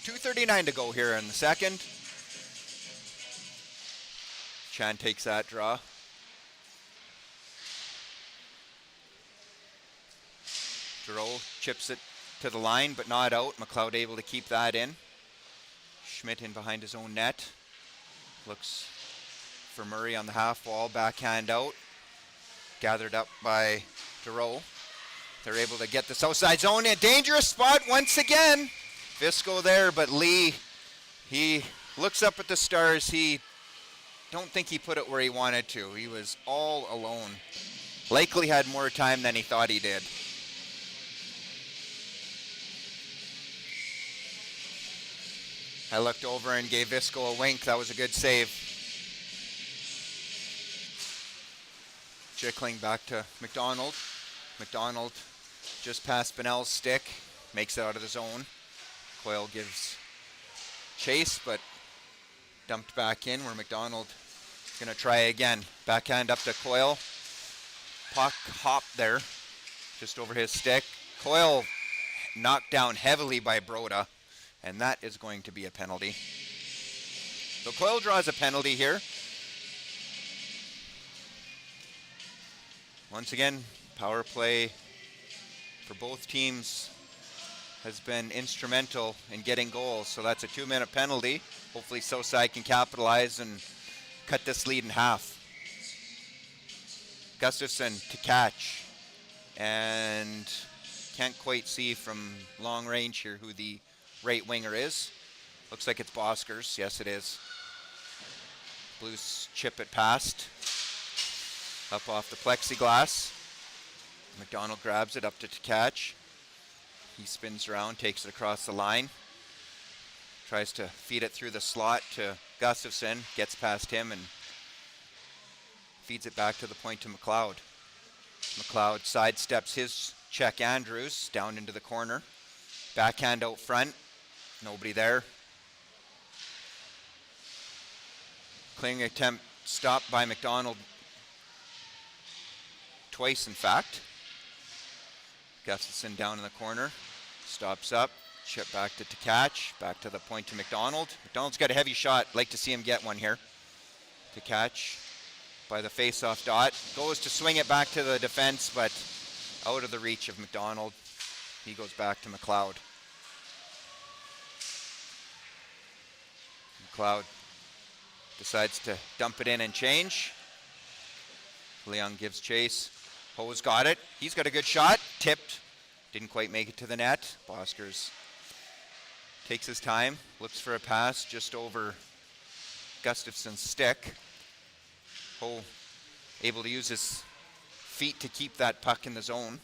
.239 to go here in the second. Chan takes that draw. DeRoe chips it to the line, but not out. McLeod able to keep that in. Schmidt in behind his own net. Looks for Murray on the half wall, backhand out. Gathered up by DeRoe. They're able to get the south side zone in. Dangerous spot once again. Visco there, but Lee, he looks up at the stars. He don't think he put it where he wanted to. He was all alone. Likely had more time than he thought he did. I looked over and gave Visco a wink. That was a good save. Jickling back to McDonald. McDonald just past Bennell's stick. Makes it out of the zone. Coyle gives chase, but dumped back in where McDonald is going to try again. Backhand up to Coyle. Puck hop there, just over his stick. Coyle knocked down heavily by Broda, and that is going to be a penalty. So Coyle draws a penalty here. Once again, power play for both teams has been instrumental in getting goals. So that's a 2-minute penalty. Hopefully Southside can capitalize and cut this lead in half. Gustafson to catch. And can't quite see from long range here who the right winger is. Looks like it's Boskers. Yes, it is. Blues chip it past. Up off the plexiglass. McDonald grabs it up to catch. He spins around, takes it across the line. Tries to feed it through the slot to Gustafson. Gets past him and feeds it back to the point to McLeod. McLeod sidesteps his check Andrews down into the corner. Backhand out front. Nobody there. Clearing attempt stopped by McDonald. Twice, in fact. Gustafson down in the corner. Stops up. Chip back to catch. Back to the point to McDonald. McDonald's got a heavy shot. Like to see him get one here. To catch by the face-off dot. Goes to swing it back to the defense, but out of the reach of McDonald. He goes back to McLeod. McLeod decides to dump it in and change. Leung gives chase. Ho's got it. He's got a good shot. Tipped. Didn't quite make it to the net. Boskers takes his time. Looks for a pass just over Gustafson's stick. Ho able to use his feet to keep that puck in the zone.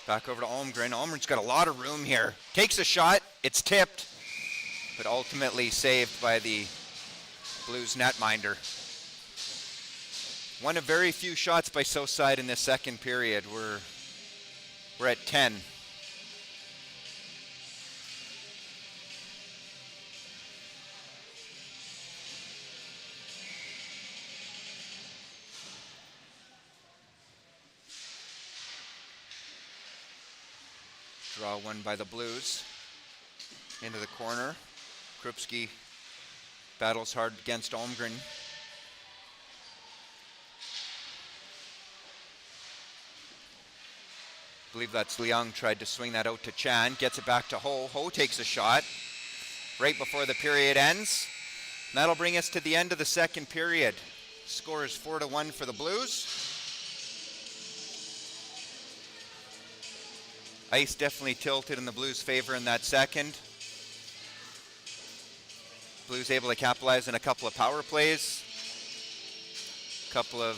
Back over to Almgren. Almgren's got a lot of room here. Takes a shot. It's tipped, but ultimately saved by the Blues netminder. One of very few shots by Southside in this second period. We're at 10. Draw one by the Blues. Into the corner. Krupski battles hard against Almgren. I believe that's Leung, tried to swing that out to Chan. Gets it back to Ho. Ho takes a shot right before the period ends. And that'll bring us to the end of the second period. Score is 4-1 for the Blues. Ice definitely tilted in the Blues' favor in that second. Blues able to capitalize on a couple of power plays. A couple of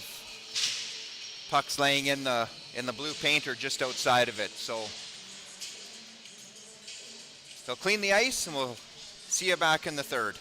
pucks laying in the blue paint or just outside of it. So they'll clean the ice and we'll see you back in the third.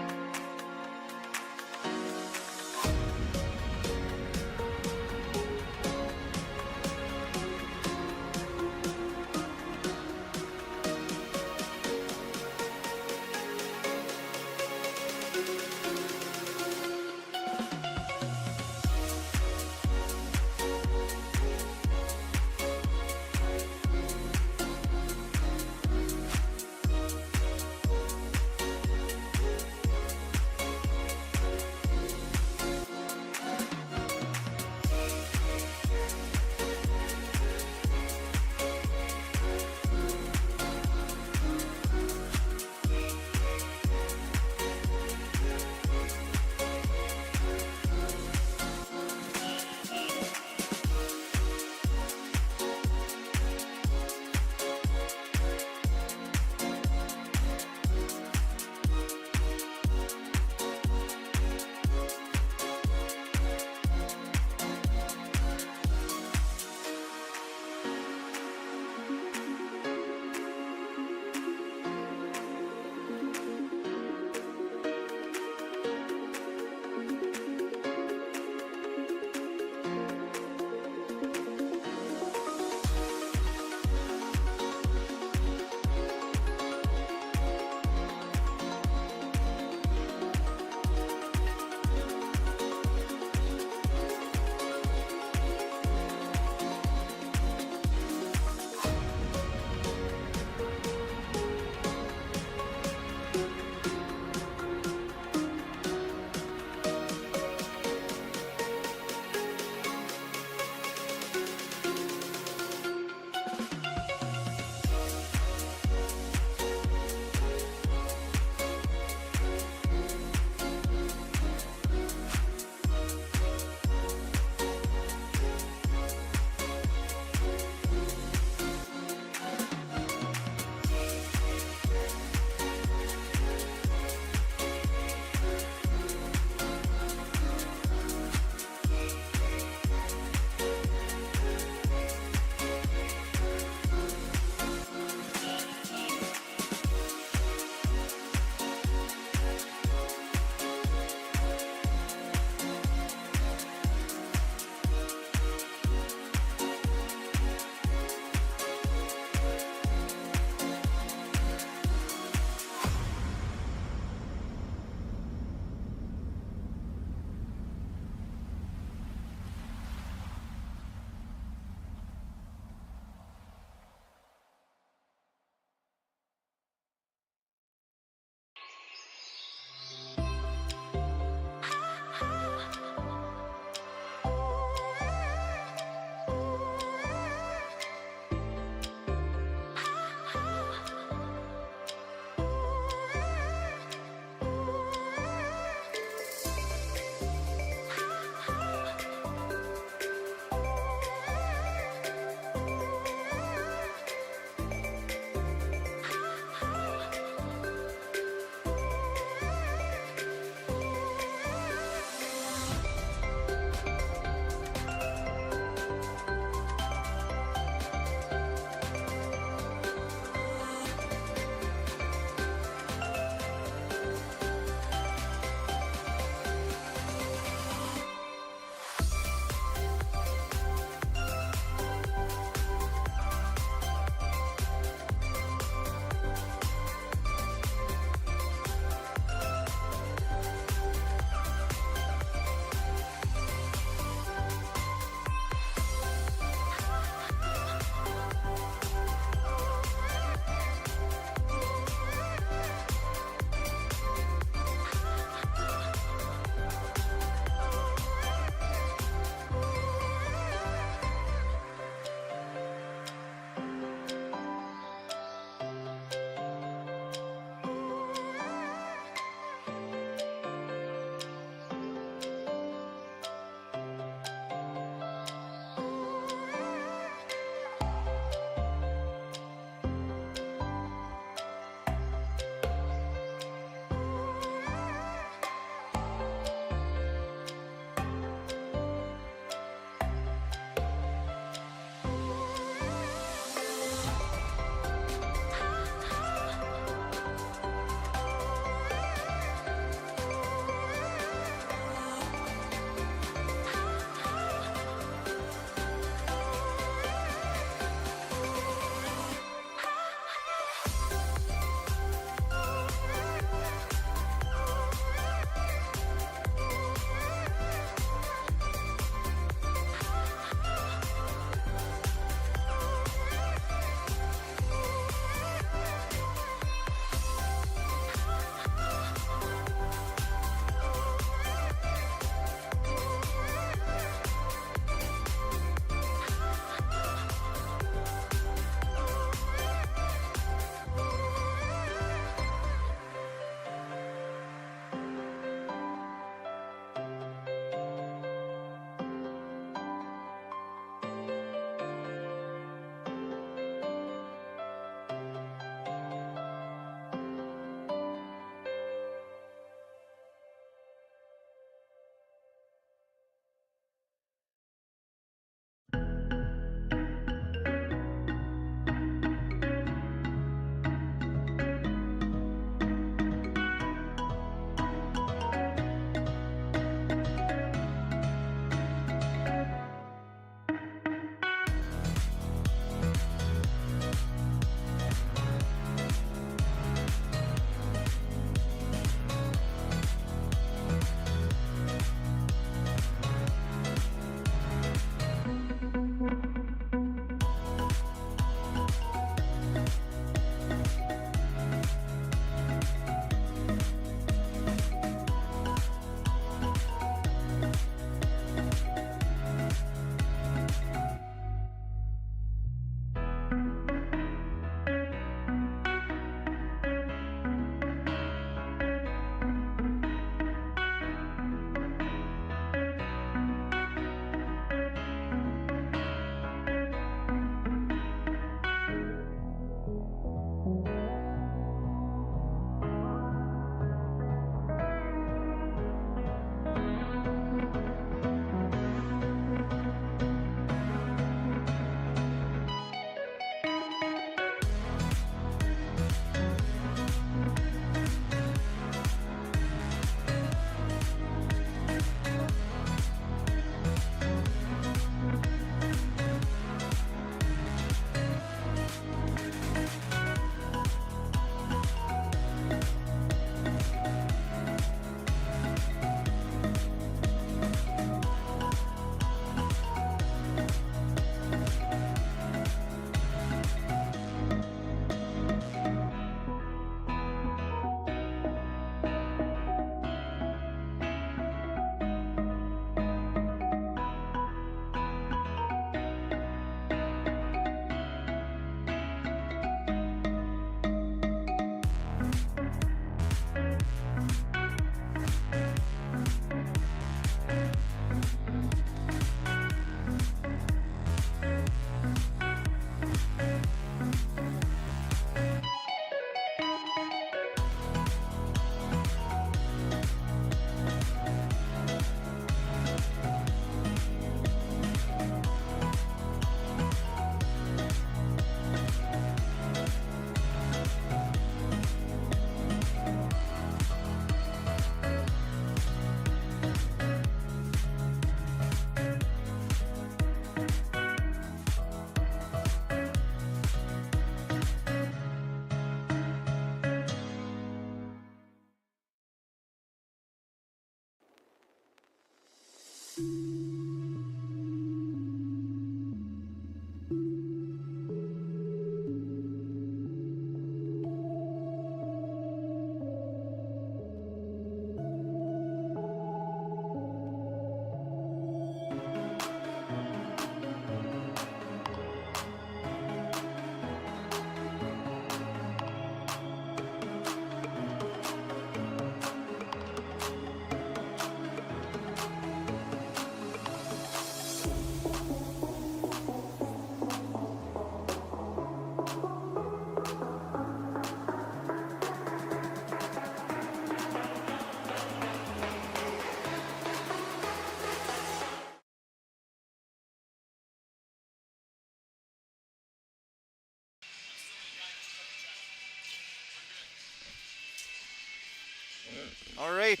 All right,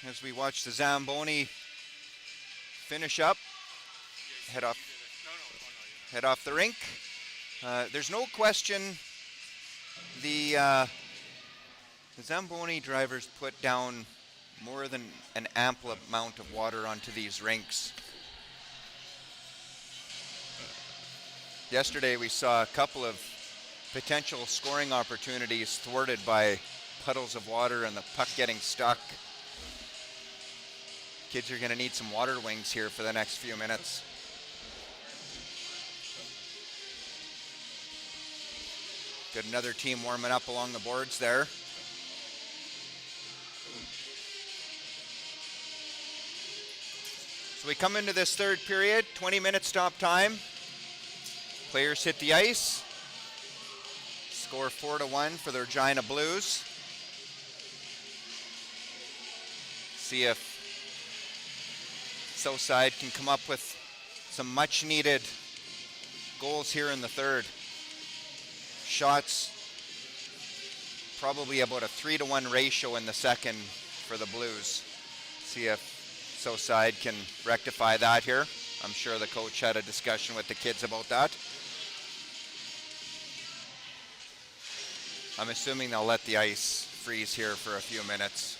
as we watch the Zamboni finish up, head off the rink. There's no question the Zamboni drivers put down more than an ample amount of water onto these rinks. Yesterday we saw a couple of potential scoring opportunities thwarted by puddles of water and the puck getting stuck. Kids are going to need some water wings here for the next few minutes. Got another team warming up along the boards there. So we come into this third period, 20-minute stop time. Players hit the ice. Score 4-1 for the Regina Blues. See if Southside can come up with some much needed goals here in the third. Shots, probably about a 3-to-1 ratio in the second for the Blues. See if Southside can rectify that here. I'm sure the coach had a discussion with the kids about that. I'm assuming they'll let the ice freeze here for a few minutes.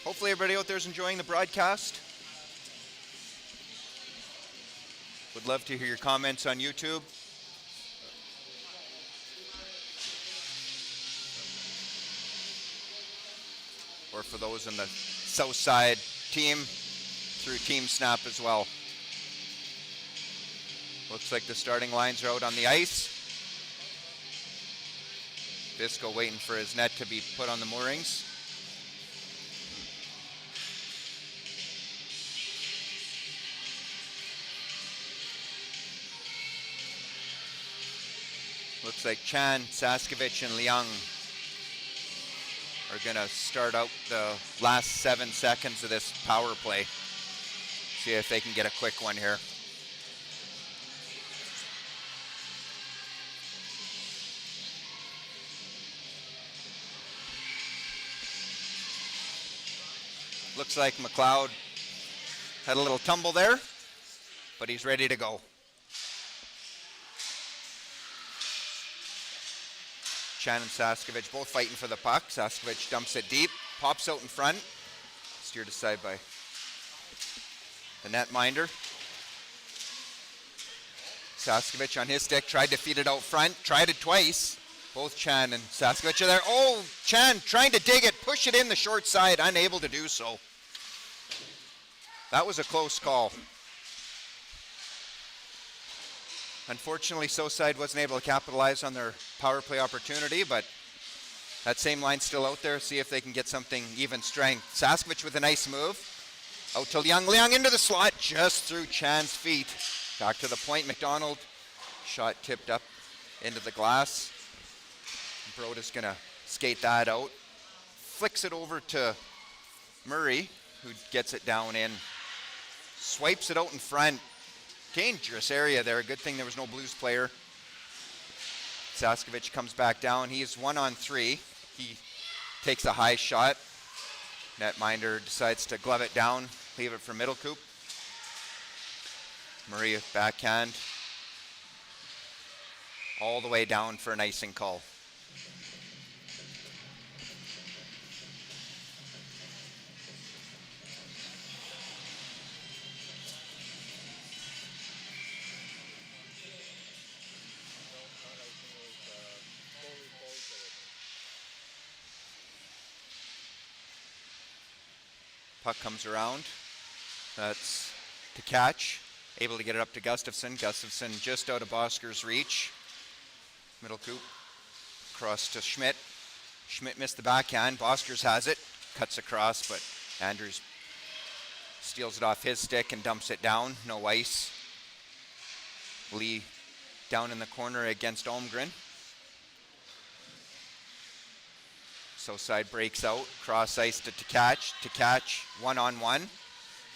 Hopefully everybody out there is enjoying the broadcast. Would love to hear your comments on YouTube. Or for those in the Southside team, through Team Snap as well. Looks like the starting lines are out on the ice. Bisco waiting for his net to be put on the moorings. Looks like Chan, Saskovich, and Liang are going to start out the last 7 seconds of this power play. See if they can get a quick one here. Looks like McLeod had a little tumble there, but he's ready to go. Chan and Saskovich both fighting for the puck. Saskovich dumps it deep, pops out in front. Steered aside by the netminder. Saskovich on his stick, tried to feed it out front, tried it twice. Both Chan and Saskovich are there. Oh, Chan trying to dig it, push it in the short side, unable to do so. That was a close call. Unfortunately, Southside wasn't able to capitalize on their power play opportunity, but that same line's still out there. See if they can get something even strength. Saskovich with a nice move. Out to Liang. Liang into the slot, just through Chan's feet. Back to the point. McDonald. Shot tipped up into the glass. Broda's going to skate that out. Flicks it over to Murray, who gets it down in. Swipes it out in front. Dangerous area there. Good thing there was no Blues player. Saskovich comes back down. He is 1-on-3. He takes a high shot. Netminder decides to glove it down, leave it for Middlecoop. Murray backhand. All the way down for an icing call. Puck comes around. That's to catch. Able to get it up to Gustafsson. Gustafsson just out of Bosker's reach. Middle coop. Across to Schmidt. Schmidt missed the backhand. Boskers has it. Cuts across, but Andrews steals it off his stick and dumps it down. No ice. Lee down in the corner against Holmgren. So side breaks out. Cross ice to catch. To catch. 1-on-1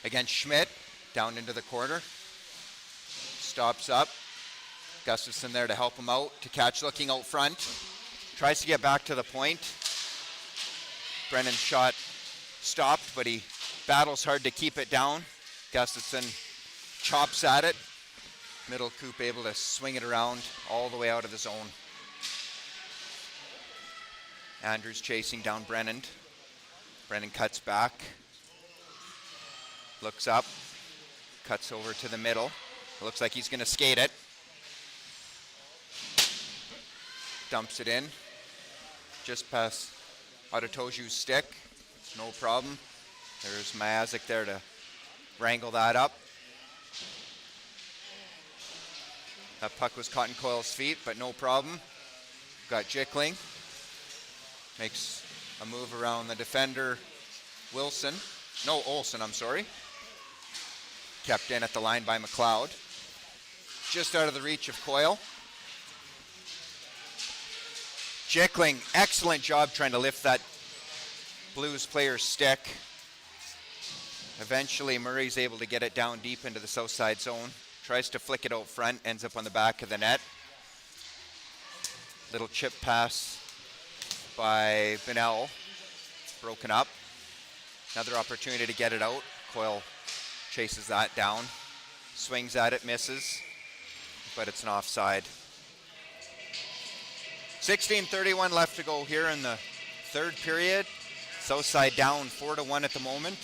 against Schmidt. Down into the corner. Stops up. Gustafsson there to help him out. To catch looking out front. Tries to get back to the point. Brennan's shot stopped, but he battles hard to keep it down. Gustafsson chops at it. Middle coop able to swing it around all the way out of the zone. Andrews chasing down Brennan. Brennan cuts back. Looks up. Cuts over to the middle. Looks like he's going to skate it. Dumps it in. Just past Autotoju's stick. It's no problem. There's Mayazik there to wrangle that up. That puck was caught in Coyle's feet, but no problem. Got Jickling. Makes a move around the defender, Olsen, I'm sorry. Kept in at the line by McLeod. Just out of the reach of Coyle. Jickling, excellent job trying to lift that Blues player's stick. Eventually Murray's able to get it down deep into the south side zone. Tries to flick it out front, ends up on the back of the net. Little chip pass by Benell, broken up. Another opportunity to get it out. Coyle chases that down, swings at it, misses, but it's an offside. 16:31 left to go here in the third period. Southside down 4-1 at the moment.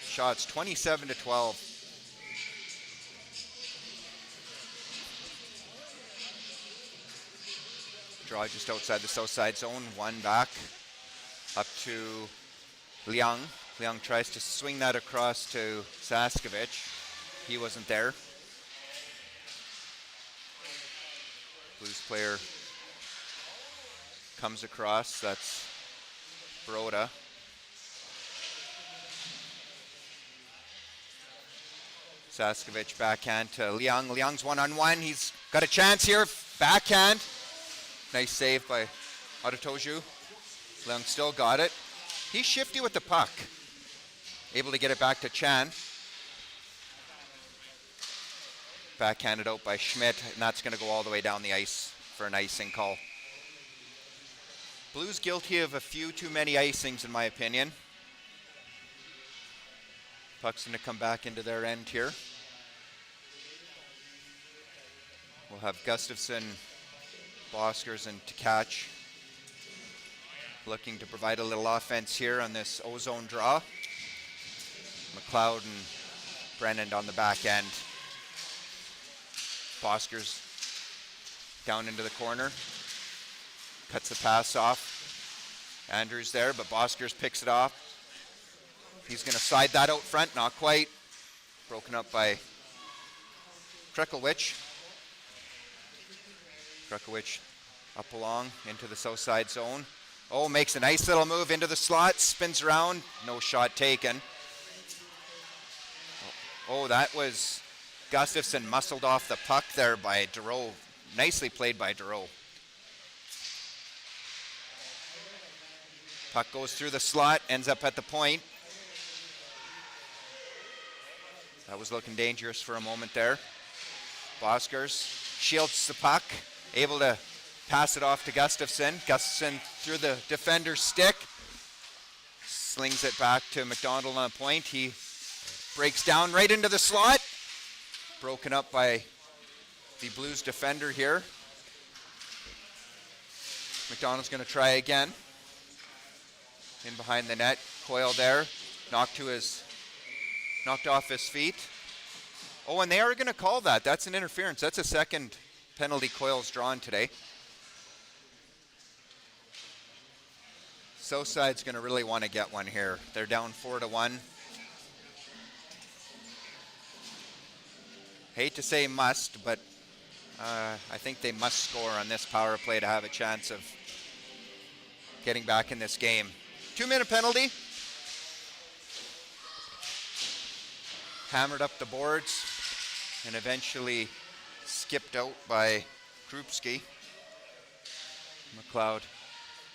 Shots 27-12. Draw just outside the south side zone, one back, up to Liang. Liang tries to swing that across to Saskevich. He wasn't there. Blues player comes across, that's Broda. Saskevich backhand to Liang. Liang's 1-on-1, he's got a chance here, backhand. Nice save by Autotoju. Liang still got it. He's shifty with the puck. Able to get it back to Chan. Backhanded out by Schmidt, and that's going to go all the way down the ice for an icing call. Blues guilty of a few too many icings, in my opinion. Puck's going to come back into their end here. We'll have Gustafsson, Boskers, and Tkach looking to provide a little offense here on this ozone draw. McLeod and Brennan on the back end. Boskers down into the corner. Cuts the pass off. Andrews there, but Boskers picks it off. He's going to slide that out front, not quite. Broken up by Krekowicz. Krekowicz up along into the south side zone. Oh, makes a nice little move into the slot, spins around, no shot taken. Oh, that was Gustafsson muscled off the puck there by Duro. Nicely played by Duro. Puck goes through the slot, ends up at the point. That was looking dangerous for a moment there. Boskers shields the puck, able to pass it off to Gustafsson. Gustafsson through the defender's stick. Slings it back to McDonald on the point. He breaks down right into the slot. Broken up by the Blues defender here. McDonald's going to try again. In behind the net. Coyle there. Knocked off his feet. Oh, and they are going to call that. That's an interference. That's a second penalty Coyle's drawn today. Southside's going to really want to get one here. They're down 4-1. Hate to say must, but I think they must score on this power play to have a chance of getting back in this game. 2-minute penalty. Hammered up the boards and eventually skipped out by Krupski. McLeod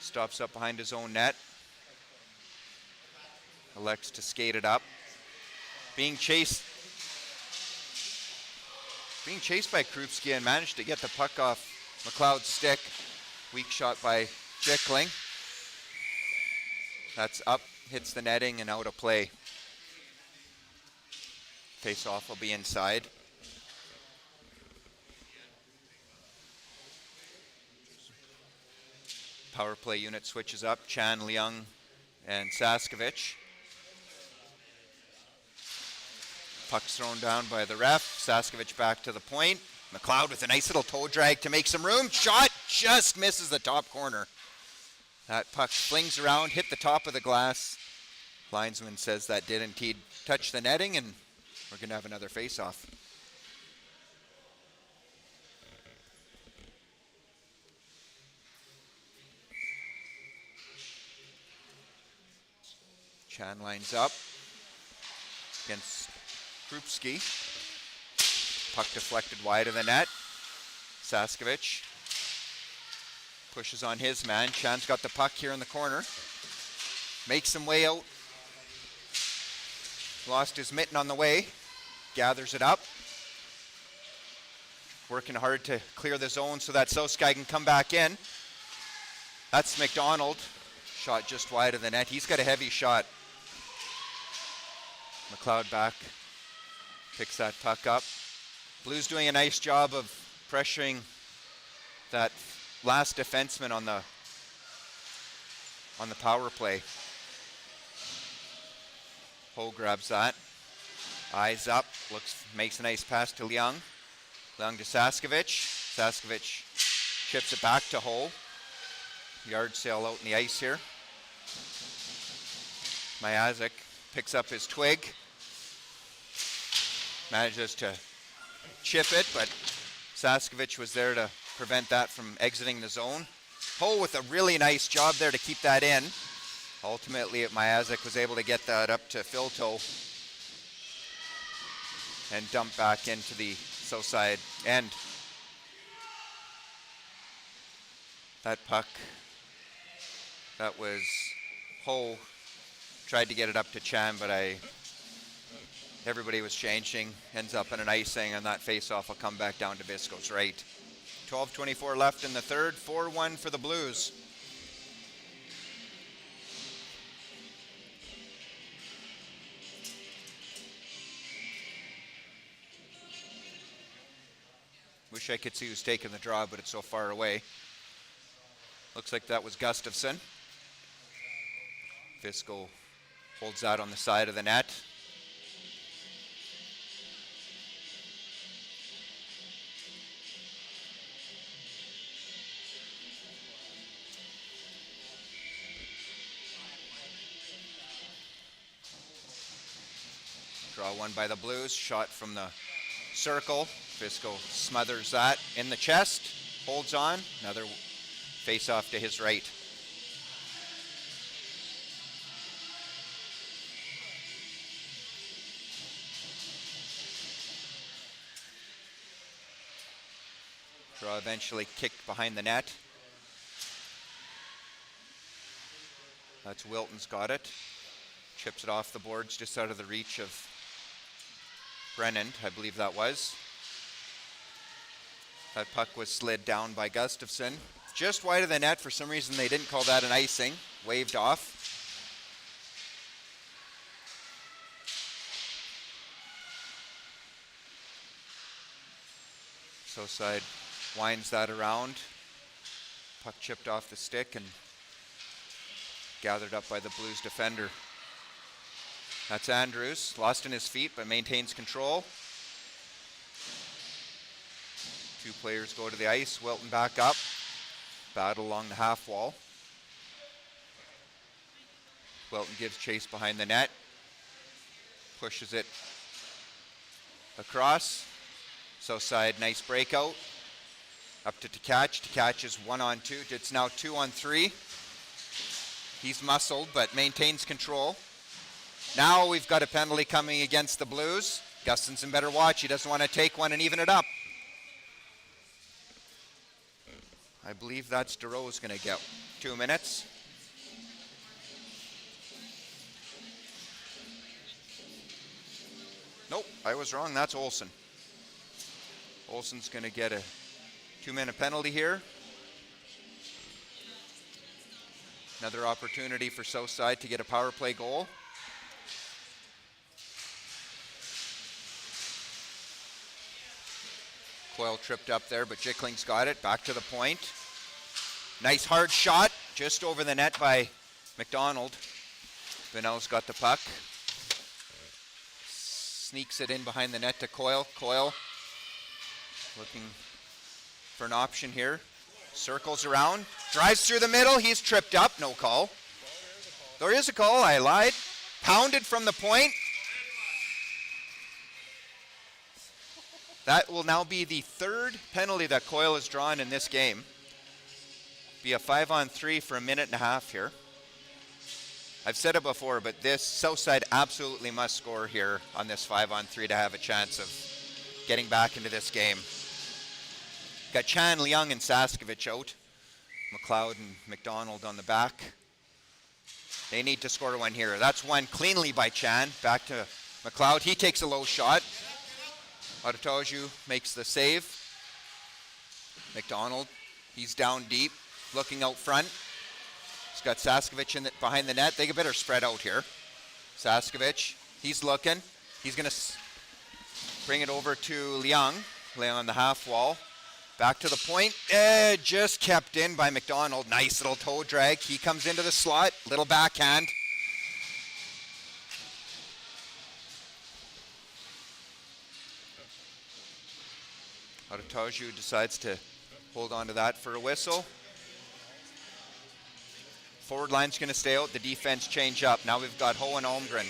stops up behind his own net. Elects to skate it up. Being chased by Krupski and managed to get the puck off McLeod's stick. Weak shot by Jickling. That's up, hits the netting and out of play. Face-off will be inside. Power play unit switches up. Chan, Leung, and Saskovich. Puck's thrown down by the ref. Saskovich back to the point. McLeod with a nice little toe drag to make some room. Shot just misses the top corner. That puck flings around, hit the top of the glass. Linesman says that did indeed touch the netting, and we're going to have another face-off. Chan lines up against Krupski. Puck deflected wide of the net. Saskovich pushes on his man. Chan's got the puck here in the corner. Makes some way out. Lost his mitten on the way. Gathers it up. Working hard to clear the zone so that Southsky can come back in. That's McDonald. Shot just wide of the net. He's got a heavy shot. McLeod back. Picks that puck up. Blues doing a nice job of pressuring that last defenseman on the power play. Ho grabs that. Eyes up. Makes a nice pass to Leung. Leung to Saskovich. Saskovich chips it back to Ho. Yard sale out in the ice here. Myazik picks up his twig. Manages to chip it, but Saskovich was there to prevent that from exiting the zone. Ho with a really nice job there to keep that in. Ultimately, Myazik was able to get that up to Filto and dump back into the Southside end. That puck, that was Ho, tried to get it up to Chan, but everybody was changing, ends up in an icing, and that face-off will come back down to Visco's right. 12:24 left in the third, 4-1 for the Blues. Wish I could see who's taking the draw, but it's so far away. Looks like that was Gustafsson. Visco holds that on the side of the net. Draw one by the Blues, shot from the circle. Visco smothers that in the chest, holds on, another face-off to his right. Draw eventually kicked behind the net. That's Wilton's got it. Chips it off the boards just out of the reach of Brennan, I believe that was. That puck was slid down by Gustafsson. Just wide of the net. For some reason they didn't call that an icing. Waved off. Southside winds that around. Puck chipped off the stick and gathered up by the Blues defender. That's Andrews, lost in his feet but maintains control. Two players go to the ice, Wilton back up. Battle along the half wall. Wilton gives chase behind the net. Pushes it across. South side, nice breakout. Up to Tkach. Tkach is 1-on-2. It's now 2-on-3. He's muscled, but maintains control. Now we've got a penalty coming against the Blues. Gustafson better watch. He doesn't want to take one and even it up. I believe that's DeRoe's going to get 2 minutes. Nope, I was wrong. That's Olsen. Olsen's going to get a 2-minute penalty here. Another opportunity for Southside to get a power play goal. Coyle tripped up there, but Jickling's got it. Back to the point. Nice hard shot, just over the net by McDonald. Benell's got the puck. Sneaks it in behind the net to Coyle. Coyle looking for an option here. Circles around, drives through the middle. He's tripped up, no call. There is a call, I lied. Pounded from the point. That will now be the third penalty that Coyle has drawn in this game. Be a 5-on-3 for a minute and a half here. I've said it before, but this Southside absolutely must score here on this 5-on-3 to have a chance of getting back into this game. Got Chan, Leung, and Saskevich out. McLeod and McDonald on the back. They need to score one here. That's one cleanly by Chan. Back to McLeod. He takes a low shot. Autatoju makes the save. McDonald, he's down deep, looking out front. He's got Saskevich behind the net. They better spread out here. Saskevich, he's looking. He's going to bring it over to Leung. Leung on the half wall. Back to the point. Just kept in by McDonald. Nice little toe drag. He comes into the slot. Little backhand. Autatoju decides to hold on to that for a whistle. Forward line's going to stay out. The defense change up. Now we've got Ho and Holmgren.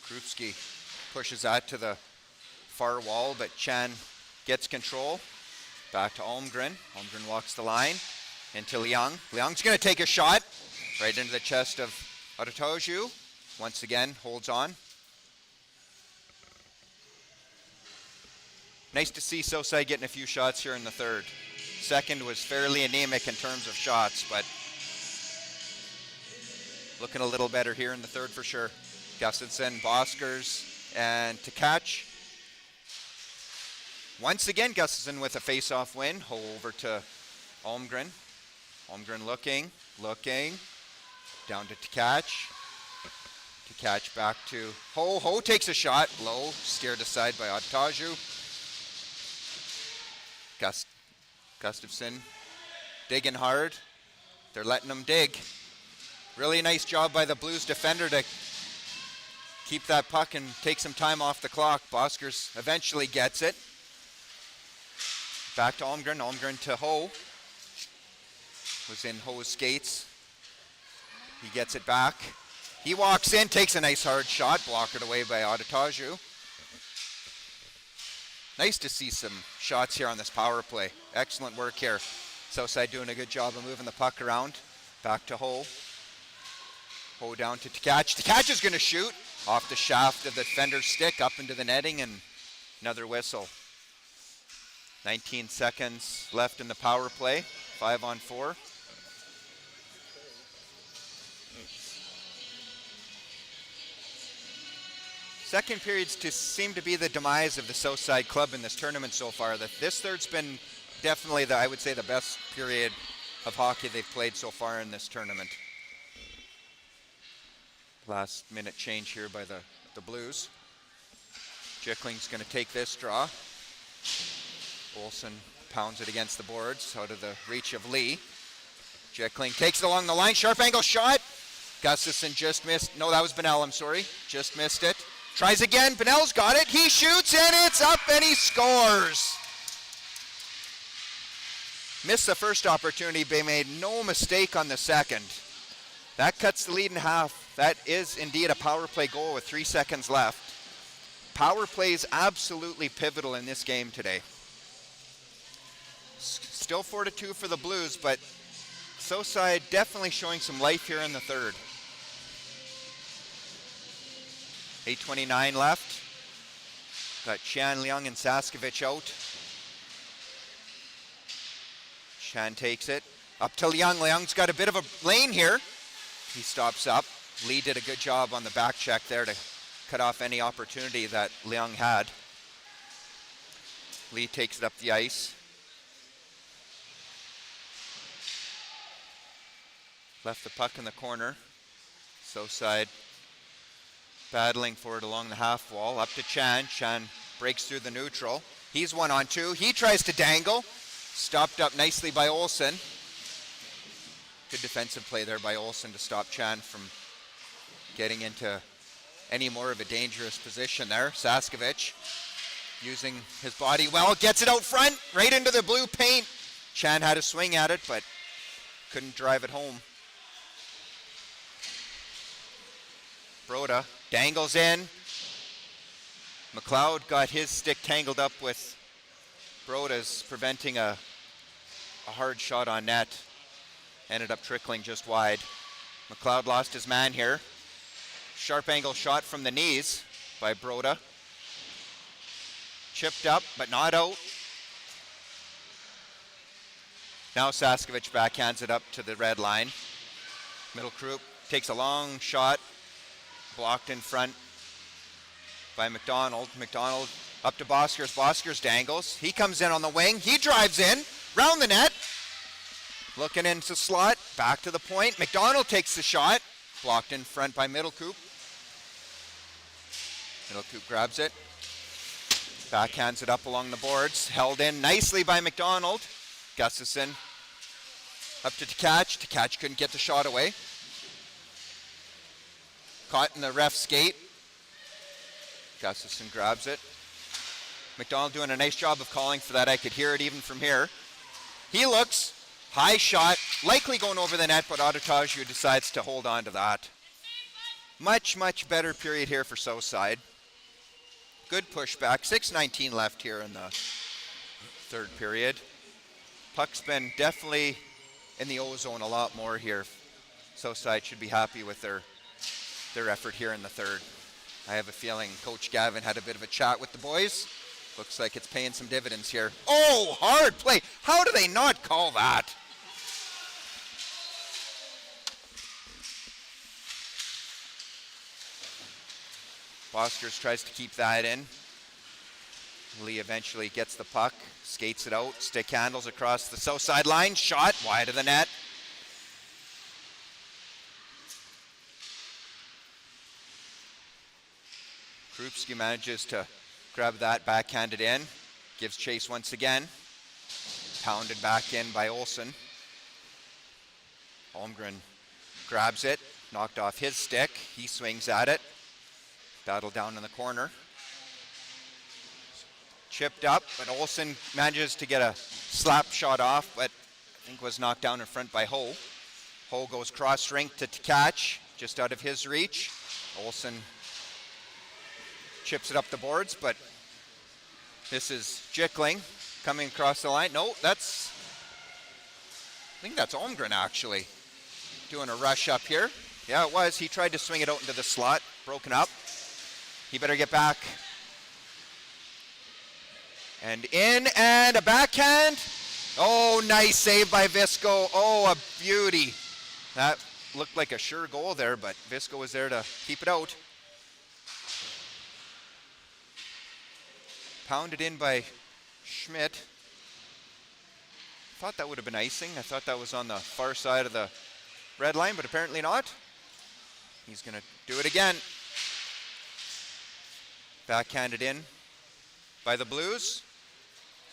Krupski pushes that to the far wall, but Chan gets control. Back to Holmgren. Holmgren walks the line into Leung. Leung's going to take a shot right into the chest of Autatoju. Once again, holds on. Nice to see Southside getting a few shots here in the third. Second was fairly anemic in terms of shots, but looking a little better here in the third for sure. Gustafson, Boskers, and Tkach. Once again, Gustafson with a face-off win. Ho over to Holmgren. Holmgren looking. Down to Tkach. Tkach back to Ho. Ho takes a shot. Low, steered aside by Autatoju. Gustafson digging hard. They're letting him dig. Really nice job by the Blues defender to keep that puck and take some time off the clock. Boskers eventually gets it. Back to Holmgren. Holmgren to Ho. Was in Ho's skates. He gets it back. He walks in, takes a nice hard shot, blockered away by Autatoju. Nice to see some shots here on this power play. Excellent work here. Southside doing a good job of moving the puck around. Back to Ho. Ho down to Tkach. Tkach is going to shoot off the shaft of the defender's stick up into the netting, and another whistle. 19 seconds left in the power play. 5-on-4. Second periods seem to be the demise of the Southside club in this tournament so far. This third's been definitely, I would say, the best period of hockey they've played so far in this tournament. Last minute change here by the Blues. Jickling's going to take this draw. Olsen pounds it against the boards out of the reach of Lee. Jickling takes it along the line. Sharp angle shot. Gustafson just missed. No, that was Benell, I'm sorry. Just missed it. Tries again. Benell's got it. He shoots and it's up and he scores. Missed the first opportunity, but made no mistake on the second. That cuts the lead in half. That is indeed a power play goal with 3 seconds left. Power play is absolutely pivotal in this game today. Still 4-2 for the Blues, but Southside definitely showing some life here in the third. 8:29 left. Got Chan, Leung, and Saskevich out. Chan takes it up to Leung. Leung's got a bit of a lane here. He stops up. Lee did a good job on the back check there to cut off any opportunity that Leung had. Lee takes it up the ice. Left the puck in the corner. Southside battling for it along the half wall. Up to Chan. Chan breaks through the neutral. He's 1-on-2. He tries to dangle. Stopped up nicely by Olsen. Good defensive play there by Olsen to stop Chan from getting into any more of a dangerous position there. Saskevich using his body well. Gets it out front. Right into the blue paint. Chan had a swing at it, but couldn't drive it home. Broda dangles in. McLeod got his stick tangled up with Broda's, preventing a hard shot on net. Ended up trickling just wide. McLeod lost his man here. Sharp angle shot from the knees by Broda. Chipped up, but not out. Now Saskevich backhands it up to the red line. Middle Croup takes a long shot. Blocked in front by McDonald. McDonald up to Boskers. Boskers dangles. He comes in on the wing. He drives in. Round the net. Looking into slot. Back to the point. McDonald takes the shot. Blocked in front by Middlecoop. Middlecoop grabs it. Backhands it up along the boards. Held in nicely by McDonald. Gustafson up to Tkach. Tkach couldn't get the shot away. Caught in the ref's skate. Gustafson grabs it. McDonald doing a nice job of calling for that. I could hear it even from here. He looks. High shot. Likely going over the net, but Adotajou decides to hold on to that. Much, much better period here for Southside. Good pushback. 6:19 left here in the third period. Puck's been definitely in the O-zone a lot more here. Southside should be happy with their effort here in the third. I have a feeling Coach Gavin had a bit of a chat with the boys. Looks like it's paying some dividends here. Oh, hard play. How do they not call that? Boskers tries to keep that in. Lee eventually gets the puck, skates it out, stick handles across the south side line, shot wide of the net. Krupski manages to grab that, backhanded in, gives chase once again. Pounded back in by Olsen. Holmgren grabs it, knocked off his stick. He swings at it. Battle down in the corner. Chipped up, but Olsen manages to get a slap shot off, but I think was knocked down in front by Ho. Ho goes cross rink to Tkach, just out of his reach. Olsen chips it up the boards, but this is Jickling coming across the line. No, I think that's Holmgren actually doing a rush up here. Yeah, it was. He tried to swing it out into the slot, broken up. He better get back. And in, and a backhand. Oh, nice save by Visco. Oh, a beauty. That looked like a sure goal there, but Visco was there to keep it out. Pounded in by Schmidt. Thought that would have been icing. I thought that was on the far side of the red line, but apparently not. He's going to do it again. Backhanded in by the Blues.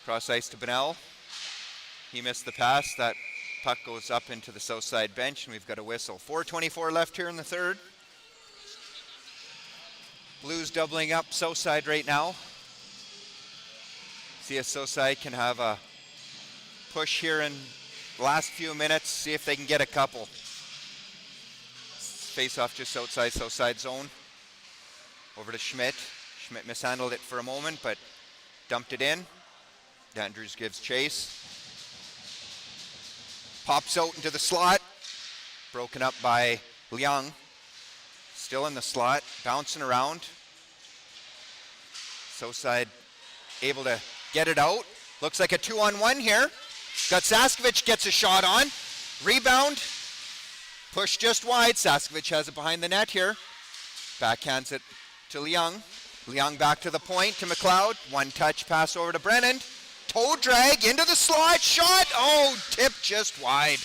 Cross ice to Bonnell. He missed the pass. That puck goes up into the south side bench, and we've got a whistle. 4:24 left here in the third. Blues doubling up south side right now. See if Southside can have a push here in the last few minutes, see if they can get a couple. Face off just outside Southside zone. Over to Schmidt. Schmidt mishandled it for a moment, but dumped it in. Andrews gives chase. Pops out into the slot. Broken up by Liang. Still in the slot, bouncing around. Southside able to get it out. Looks like a 2-on-1 here. Got Saskevich, gets a shot on. Rebound. Push just wide. Saskevich has it behind the net here. Backhands it to Liang. Liang back to the point to McLeod. One touch pass over to Brennan. Toe drag into the slot. Shot. Oh, tip just wide.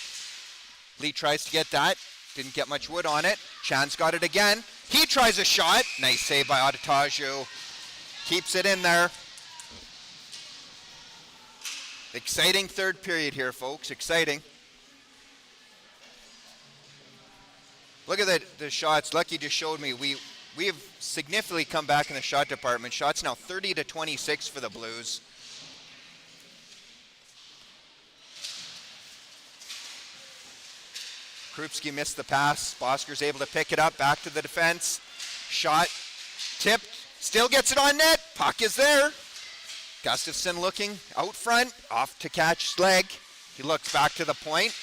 Lee tries to get that. Didn't get much wood on it. Chan's got it again. He tries a shot. Nice save by Adataju. Keeps it in there. Exciting third period here, folks. Exciting. Look at the shots. Lucky just showed me. We have significantly come back in the shot department. Shots now 30-26 for the Blues. Krupski missed the pass. Bosker's able to pick it up. Back to the defense. Shot. Tipped. Still gets it on net. Puck is there. Gustafson looking out front. Off to catch leg. He looks back to the point.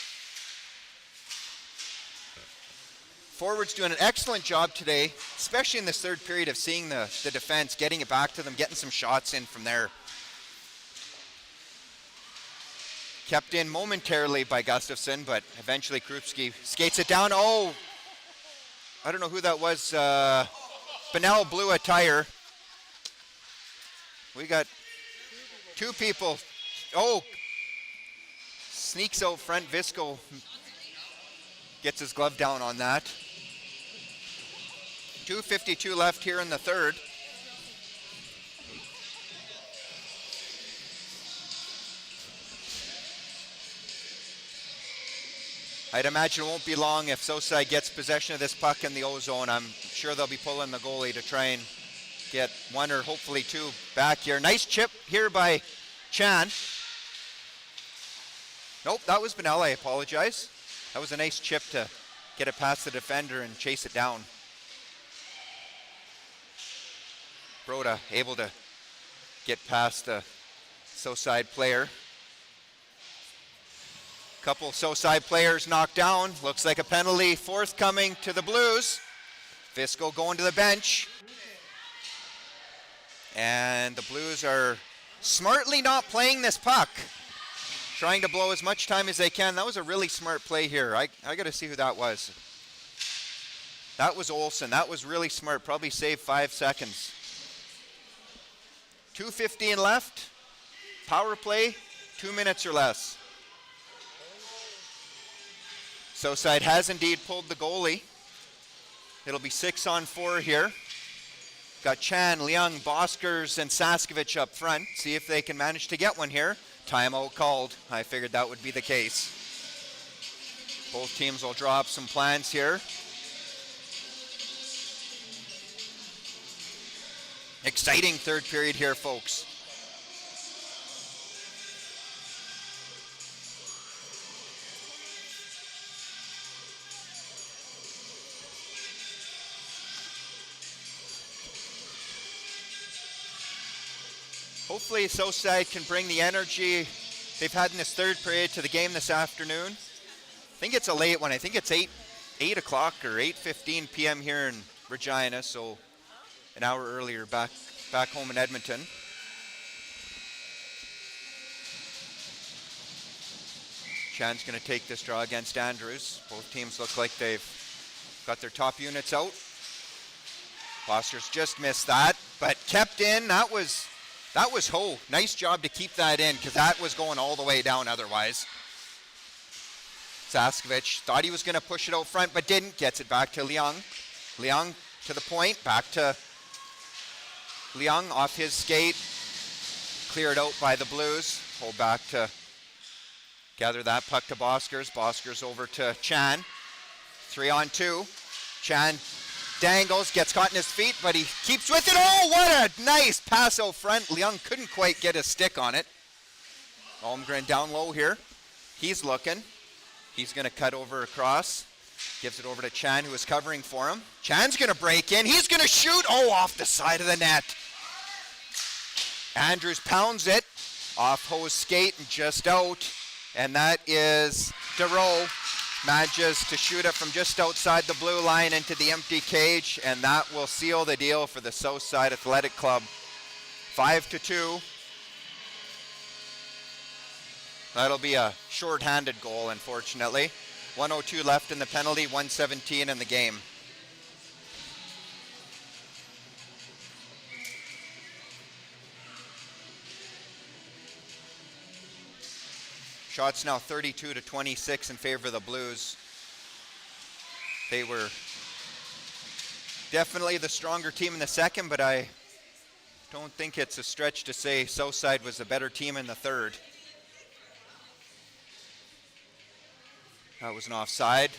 Forwards doing an excellent job today, especially in this third period, of seeing the defense, getting it back to them, getting some shots in from there. Kept in momentarily by Gustafson, but eventually Krupski skates it down. Oh, I don't know who that was. Benell blew a tire. We got two people. Oh, sneaks out front. Visco gets his glove down on that. 2:52 left here in the third. I'd imagine it won't be long if Southside gets possession of this puck in the O-zone. I'm sure they'll be pulling the goalie to try and get one or hopefully two back here. Nice chip here by Chan. Nope, that was Benell, I apologize. That was a nice chip to get it past the defender and chase it down. Broda able to get past the Southside player. Couple Southside players knocked down. Looks like a penalty forthcoming to the Blues. Visco going to the bench. And the Blues are smartly not playing this puck. Trying to blow as much time as they can. That was a really smart play here. I got to see who that was. That was Olsen. That was really smart. Probably saved 5 seconds. 2:15 left. Power play, 2 minutes or less. Southside has indeed pulled the goalie. It'll be 6-on-4 here. Got Chan, Liang, Boskers, and Saskevich up front. See if they can manage to get one here. Timeout called. I figured that would be the case. Both teams will draw up some plans here. Exciting third period here, folks. Hopefully Southside can bring the energy they've had in this third period to the game this afternoon. I think it's a late one. I think it's 8 o'clock or 8:15 p.m. here in Regina, so an hour earlier back home in Edmonton. Chan's going to take this draw against Andrews. Both teams look like they've got their top units out. Foster's just missed that, but kept in. That was Ho. Nice job to keep that in, because that was going all the way down otherwise. Saskevich thought he was going to push it out front, but didn't. Gets it back to Liang. Liang to the point, back to Liang off his skate. Cleared out by the Blues. Hold back to gather that puck to Boskers. Boskers over to Chan. 3-on-2. Chan dangles, gets caught in his feet, but he keeps with it. Oh, what a nice pass out front. Liang couldn't quite get his stick on it. Almgren down low here. He's looking. He's going to cut over across. Gives it over to Chan, who is covering for him. Chan's going to break in. He's going to shoot. Oh, off the side of the net. Andrews pounds it. Off hose skate and just out. And that is ZerOne. Manages to shoot it from just outside the blue line into the empty cage. And that will seal the deal for the Southside Athletic Club. 5-2. That'll be a short-handed goal, unfortunately. 1:02 left in the penalty, 1:17 in the game. Shots now 32-26 in favor of the Blues. They were definitely the stronger team in the second, but I don't think it's a stretch to say Southside was the better team in the third. That was an offside.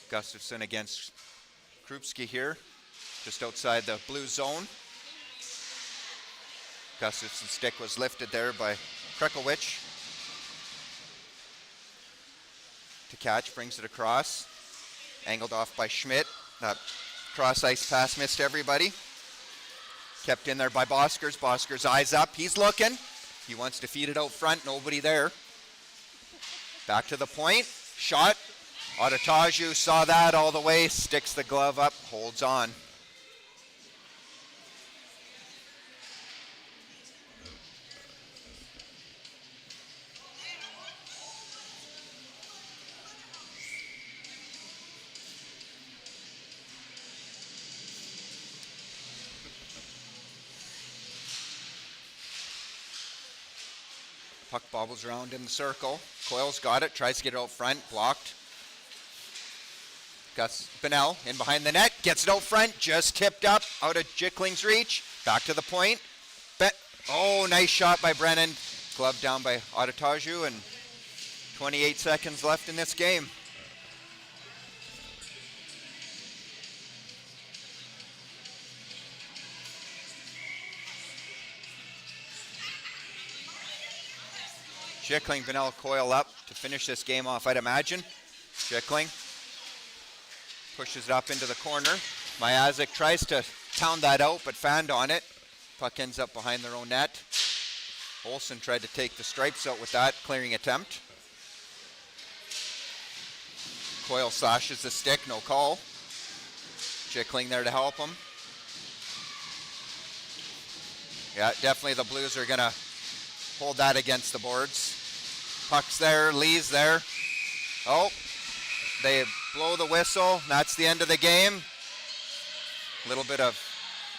Gustafson against Krupski here, just outside the blue zone. Gustafson's stick was lifted there by Krekowicz. To catch, brings it across. Angled off by Schmidt. That cross ice pass missed everybody. Kept in there by Boskers. Boskers eyes up. He's looking. He wants to feed it out front. Nobody there. Back to the point. Shot. Adataju saw that all the way. Sticks the glove up. Holds on. Puck bobbles around in the circle. Coyle's got it, tries to get it out front, blocked. Gus Bennell in behind the net, gets it out front, just tipped up, out of Jickling's reach. Back to the point. Oh, nice shot by Brennan. Glove down by Adataju, and 28 seconds left in this game. Jickling, Bennell, Coyle up to finish this game off, I'd imagine. Jickling pushes it up into the corner. Myazik tries to pound that out, but fanned on it. Puck ends up behind their own net. Olsen tried to take the stripes out with that clearing attempt. Coyle slashes the stick, no call. Jickling there to help him. Yeah, definitely the Blues are gonna hold that against the boards. Puck's there, Lee's there. Oh, they blow the whistle. That's the end of the game. A little bit of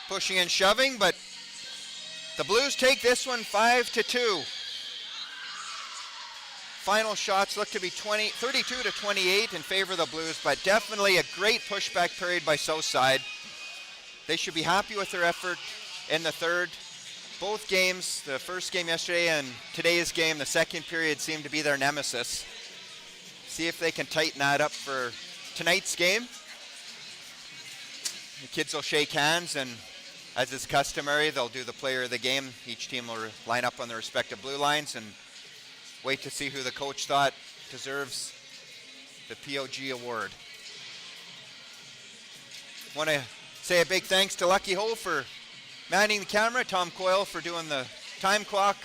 pushing and shoving, but the Blues take this one 5-2. Final shots look to be 32-28 in favor of the Blues, but definitely a great pushback period by Southside. They should be happy with their effort in the third. Both games, the first game yesterday and today's game, the second period seemed to be their nemesis. See if they can tighten that up for tonight's game. The kids will shake hands, and as is customary, they'll do the player of the game. Each team will line up on their respective blue lines and wait to see who the coach thought deserves the POG award. Want to say a big thanks to Lucky Ho for manning the camera, Tom Coyle for doing the time clock.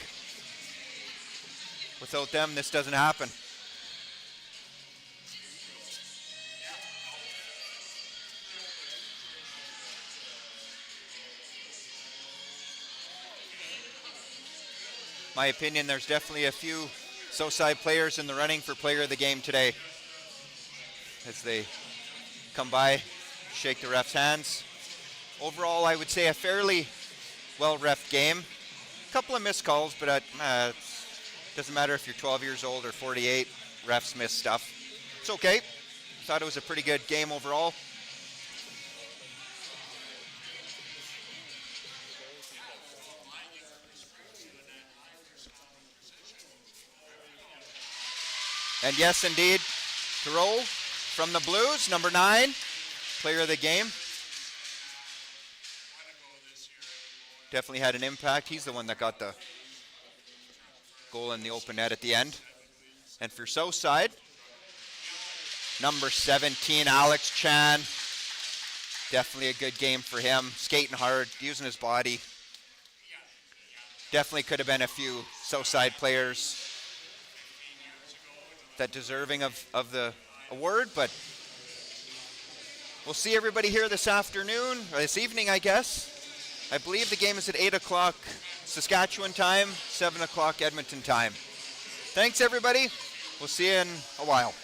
Without them, this doesn't happen. My opinion, there's definitely a few Southside players in the running for player of the game today. As they come by, shake the ref's hands. Overall, I would say a fairly well-reffed game. A couple of missed calls, but it doesn't matter if you're 12 years old or 48. Refs miss stuff. It's okay. Thought it was a pretty good game overall. And yes, indeed, ZerOne from the Blues, number 9, player of the game. Definitely had an impact. He's the one that got the goal in the open net at the end. And for Southside, number 17, Alex Chan. Definitely a good game for him. Skating hard, using his body. Definitely could have been a few Southside players that deserving of the award, but we'll see everybody here this afternoon, or this evening, I guess. I believe the game is at 8 o'clock Saskatchewan time, 7 o'clock Edmonton time. Thanks, everybody. We'll see you in a while.